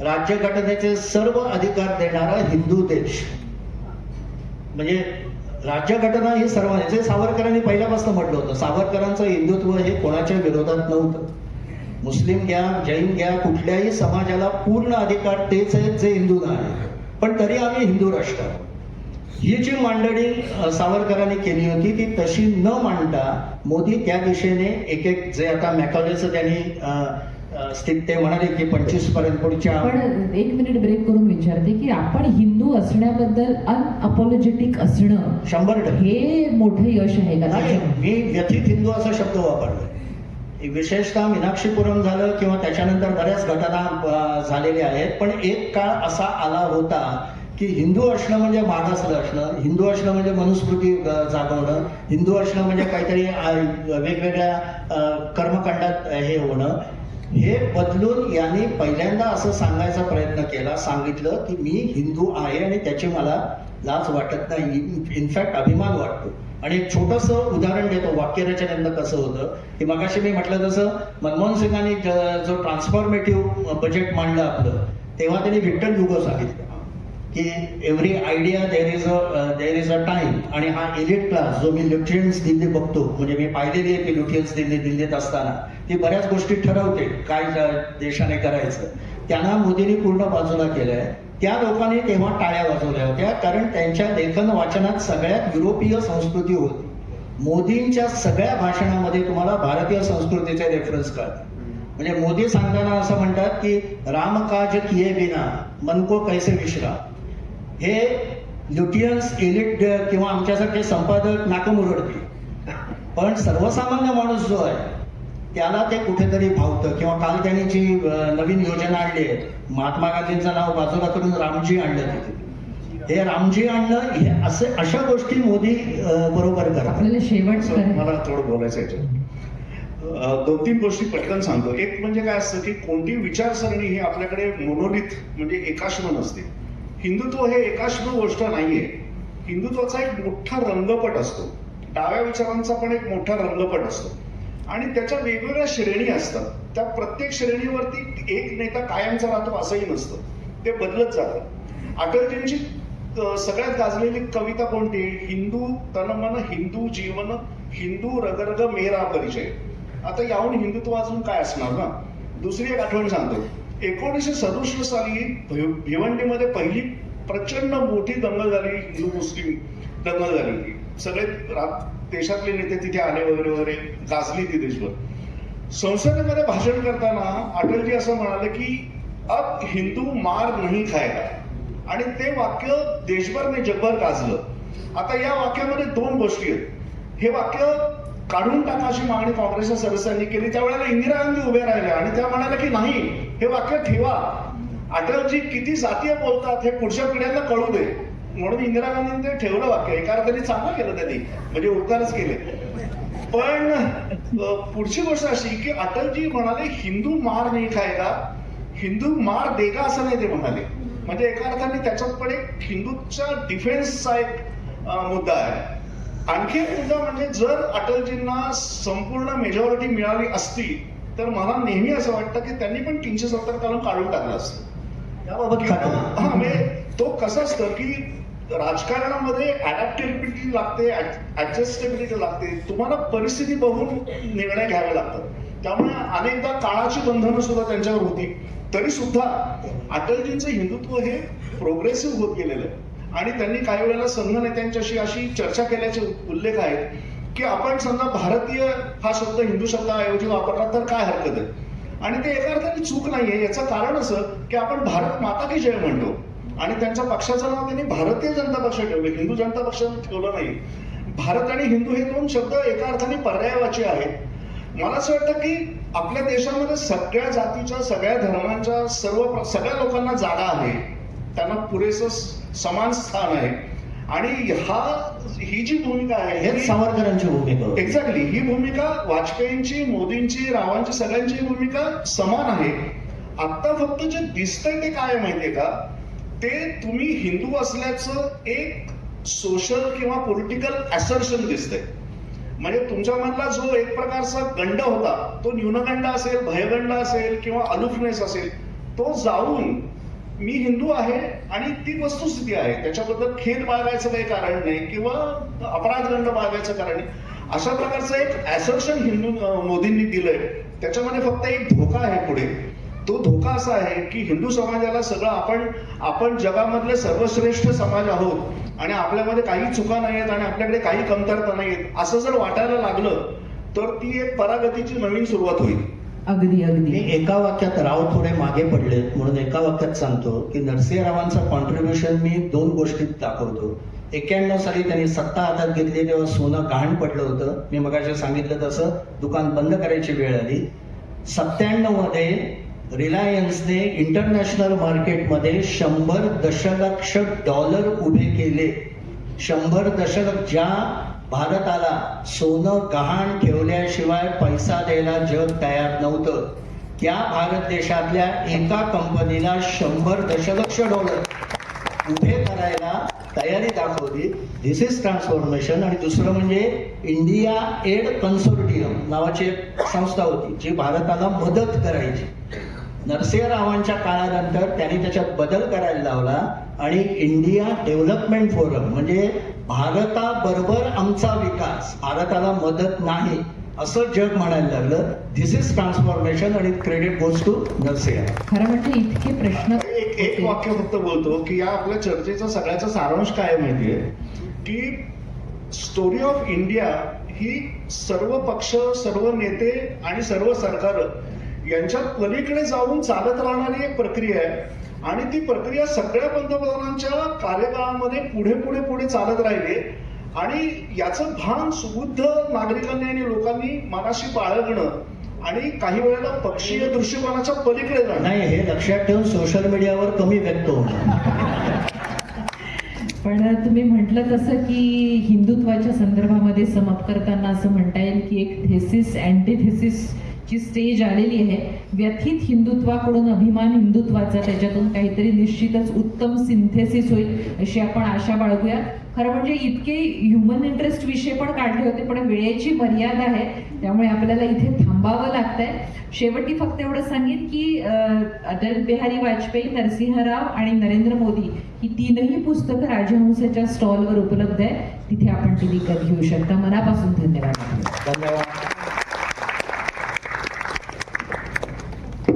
राज्यघटनेचे सर्व अधिकार देणारा हिंदू देश. म्हणजे राज्यघटना ही सर्वांनी, जे सावरकरांनी पहिल्यापासून म्हटलं होतं, सावरकरांचं हिंदुत्व हे कोणाच्या विरोधात नव्हतं. मुस्लिम घ्या, जैन घ्या, कुठल्याही समाजाला पूर्ण अधिकार तेच आहेत जे हिंदू नाही, पण तरी आम्ही हिंदू राष्ट्र आहोत. ही जी मांडणी सावरकरांनी केली होती ती तशी न मांडता मोदी त्या दिशेने एक जे आता मॅकॉलेचं त्यांनी स्थित ते म्हणाले की 25 पर्यंत पुढच्या पण 1 मिनिट ब्रेक करून विचारते की आपण हिंदू असण्याबद्दल अनअपॉलॉजेटिक असणं 100% हे मोठं यश आहे का नाही, त्याच्यामध्ये? मी व्यथित हिंदू असा शब्द वापरला. विशेषतः मीनाक्षीपुरम झालं किंवा त्याच्यानंतर बऱ्याच घटना झालेल्या आहेत, पण एक काळ असा आला होता की हिंदू असणं म्हणजे मागासलं असणं, हिंदू असणं म्हणजे मनुस्मृती जागवणं, हिंदू असणं म्हणजे काहीतरी वेगवेगळ्या कर्मकांडात हे होणं. हे बदलून यांनी पहिल्यांदा असं सांगायचा प्रयत्न केला, सांगितलं की मी हिंदू आहे आणि त्याची मला लाज वाटत नाही, इनफॅक्ट अभिमान वाटतो. आणि एक छोटंसं उदाहरण देतो वाक्यरचनेनं कसं होतं की मगाशी मी म्हटलं तसं मनमोहन सिंगांनी जो ट्रान्सफॉर्मेटिव्ह बजेट मांडलं आपलं, तेव्हा त्यांनी विठ्ठल युग सांगितलं की every idea there is a time. आणि हा एलिट क्लास जो मी लुटियन्स दिल्ली बघतो, म्हणजे मी पाहिलेली आहे की लुटियन्स दिल्लीत असताना ती बऱ्याच गोष्टी ठरवते काय देशाने करायचं, त्यांना मोदींनी पूर्ण बाजूला केलंय. त्या लोकांनी तेव्हा टाळ्या वाजवल्या होत्या, कारण त्यांच्या लेखन वाचनात सगळ्यात युरोपीय संस्कृती होती. मोदींच्या सगळ्या भाषणामध्ये तुम्हाला भारतीय संस्कृतीचे रेफरन्स कळतात. म्हणजे मोदी सांगताना असं म्हणतात की रामकाज किए बिना मन को कैसे विश्राम. हे लुटियन्स एलिट किंवा आमच्यासारखे संपादक नाकमुरडतील, पण सर्वसामान्य माणूस जो आहे त्याला ते कुठेतरी भावतं. किंवा काल त्यांनी जी नवीन योजना आणली आहे, महात्मा गांधींचं नाव बाजूला करून रामजी आणलं तिथे, हे रामजी आणलं, हे अशा गोष्टी मोदी बरोबर करतात. आपल्याला शेवट करायचं. मला थोडं बोलायचं याच्यात. 2-3 गोष्टी पटकन सांगतो. एक म्हणजे काय असतं की कोणती विचारसरणी ही आपल्याकडे मोनोलिथ म्हणजे एकाश्म नसते. हिंदुत्व हे एकाश्म गोष्ट नाहीये. हिंदुत्वाचा एक मोठा रंगपट असतो, डाव्या विचारांचा पण एक मोठा रंगपट असतो आणि त्याच्या वेगवेगळ्या श्रेणी असतात. त्या प्रत्येक श्रेणीवरती एक नेता कायमचा राहतो असंही नसतं, ते बदलत जातं. अटलजींची सगळ्यात गाजलेली कविता कोणती? हिंदू तनमन हिंदू जीवन हिंदू रगरग मेरा परिचय. आता याहून हिंदुत्व अजून काय असणार ना. दुसरी एक आठवण सांगतो. 1967 साली भिवंडीमध्ये पहिली प्रचंड मोठी दंगल झाली, हिंदू मुस्लिम दंगल झाली होती. सगळे देशातले नेते तिथे आले वगैरे वगैरे, गाजली ती देशभर. संसदेमध्ये भाषण करताना अटलजी असं म्हणाले की अब हिंदू मार नहीं खाएगा, आणि ते वाक्य देशभर नाही जगभर गाजलं. आता या वाक्यामध्ये 2 गोष्टी आहेत. हे वाक्य काढून टाकायची मागणी काँग्रेसच्या सदस्यांनी केली, त्यावेळेला इंदिरा गांधी उभ्या राहिल्या आणि त्या म्हणाल्या की नाही, हे वाक्य ठेवा. अटलजी किती जातीय बोलतात हे पुढच्या पिढ्यांना कळू दे, म्हणून इंदिरा गांधींनी ते ठेवलं वाक्य. एका अर्थाने चांगलं केलं त्यांनी, म्हणजे उपकारच केले. पण पुढची गोष्ट अशी की अटलजी म्हणाले हिंदू मार नाही खायगा, हिंदू मार देगा असं नाही ते म्हणाले. म्हणजे एका अर्थाने त्याच्यात पण एक हिंदूच्या डिफेन्सचा एक मुद्दा आहे. आणखी एक मुद्दा म्हणजे जर अटलजींना संपूर्ण मेजॉरिटी मिळाली असती तर मला नेहमी असं वाटतं की त्यांनी पण 370 कलम काढून टाकलं असतं. याबाबत हा, म्हणजे तो कसं असतं की राजकारणामध्ये ऍडॅप्टेबिलिटी लागते, ऍडजस्टेबिलिटी लागते. तुम्हाला परिस्थिती बघून निर्णय घ्यावे लागतात. त्यामुळे अनेकदा काळाची बंधनं सुद्धा त्यांच्यावर होती. तरी सुद्धा अटलजींचं हिंदुत्व हे प्रोग्रेसिव्ह होत गेलेलं आहे. आणि त्यांनी काही वेळेला संघ नेत्यांच्याशी अशी चर्चा केल्याचे उल्लेख आहेत की आपण समजा भारतीय हा शब्द हिंदू शब्दाऐवजी वापरला तर काय हरकत आहे. आणि ते एका अर्थाने चूक नाहीये. याचं कारण असं की आपण भारत माता की जय म्हणतो आणि त्यांच्या पक्षाचं नाव त्यांनी भारतीय जनता पक्ष ठेवलं, हिंदू जनता पक्ष ठेवलं नाही. भारत आणि हिंदू हे 2 शब्द एका अर्थाने पर्यायवाची आहेत. मला असं वाटतं की आपल्या देशामध्ये सगळ्या जातीच्या, सगळ्या धर्मांच्या, सगळ्या लोकांना जागा आहे, त्यांना पुरेसं समान स्थान आहे. आणि ही जी भूमिका आहे हेच सावरकरांची भूमिका. एक्झॅक्टली ही भूमिका वाजपेयींची, मोदींची, रावांची, सगळ्यांची भूमिका समान आहे. आता फक्त जे दिसतंय ते काय माहितीये का, ते तुम्ही हिंदू असल्याचं एक सोशल किंवा पॉलिटिकल असर्शन दिसतंय. म्हणजे तुमच्यामधला जो एक प्रकारचा गंड होता, तो न्यूनगंड असेल, भयगंड असेल किंवा अलुफनेस असेल, तो जाऊन मी हिंदू आहे आणि ती वस्तुस्थिती आहे, त्याच्याबद्दल खेद बाळगायचं काही कारण नाही किंवा अपराधगंड बाळगायचं कारण नाही. अशा प्रकारचं एक असर्शन मोदींनी दिलंय. त्याच्यामध्ये फक्त एक धोका आहे पुढे. तो धोका असा आहे की हिंदू समाजाला सगळं आपण जगामधले सर्वश्रेष्ठ समाज आहोत आणि आपल्यामध्ये काही चुका नाही आहेत आणि आपल्याकडे काही कमतरता नाही आहेत असं जर वाटायला लागलं तर ती एक परागतीची नवीन सुरुवात होईल. अगदी मी अगदी एका वाक्यात, राव थोडे मागे पडले म्हणून एका वाक्यात सांगतो की नरसिंहरावांचं कॉन्ट्रीब्युशन मी 2 गोष्टीत दाखवतो. 91 साली त्यांनी सत्ता हातात घेतली तेव्हा सोनं गहाण पडलं होतं. मी मगाशी सांगितलं तसं दुकान बंद करायची वेळ आली. 97 मध्ये रिलायन्सने इंटरनॅशनल मार्केटमध्ये 100 दशलक्ष डॉलर उभे केले. 100 दशलक्ष, ज्या भारताला सोनं गहाण ठेवल्याशिवाय पैसा द्यायला जग तयार नव्हतं, त्या भारत देशातल्या एका कंपनीला 100 दशलक्ष डॉलर उभे करायला तयारी दाखवली. दिस इज ट्रान्सफॉर्मेशन. आणि दुसरं म्हणजे इंडिया एड कन्सोर्टियम नावाची एक संस्था होती जी भारताला मदत करायची. नरसिंहरावांच्या काळानंतर त्यांनी त्याच्यात बदल करायला लावला आणि इंडिया डेव्हलपमेंट फोरम, म्हणजे भारताबरोबर आमचा विकास, भारताला मदत नाही असं जग म्हणायला लागलं. दिस इज ट्रान्सफॉर्मेशन आणि क्रेडिट गोज टू नरसिंह. खरं म्हणजे इतके प्रश्न एक वाक्य फक्त बोलतो की या आपल्या चर्चेचा सगळ्याचा सारांश काय माहितीये की स्टोरी ऑफ इंडिया ही सर्व पक्ष, सर्व नेते आणि सर्व सरकार यांच्या पलीकडे जाऊन चालत राहणारी एक प्रक्रिया आहे आणि ती प्रक्रिया सगळ्या पंतप्रधानांच्या कार्यकाळामध्ये पुढे पुढे पुढे चालत राहिली आणि याचं भान सुबुद्ध नागरिकांनी आणि लोकांनी मनाशी बाळगणं आणि काही वेळेला पक्षीय दृष्टिकोनाच्या पलीकडे जाणं. नाही, हे लक्षात ठेवून सोशल मीडियावर कमी व्यक्त होणार. पण तुम्ही म्हटलं तसं की हिंदुत्वाच्या संदर्भामध्ये समप करताना असं म्हणता येईल की एक थेसिस अँटीथेसिस ची स्टेज आलेली आहे. व्यथित हिंदुत्वाकडून अभिमान हिंदुत्वाचा, त्याच्यातून काहीतरी निश्चितच उत्तम सिंथेसिस होईल अशी आपण आशा बाळगूया. खरं म्हणजे इतके ह्युमन इंटरेस्ट विषय पण काढले होते, पण वेळेची मर्यादा आहे त्यामुळे आपल्याला इथे थांबावं लागतंय. शेवटी फक्त एवढं सांगेन की अटल बिहारी वाजपेयी, नरसिंहराव आणि नरेंद्र मोदी ही 3ही पुस्तकं राजहंसाच्या स्टॉलवर उपलब्ध आहे. तिथे आपण ती विकत घेऊ शकता. मनापासून धन्यवाद. धन्यवाद.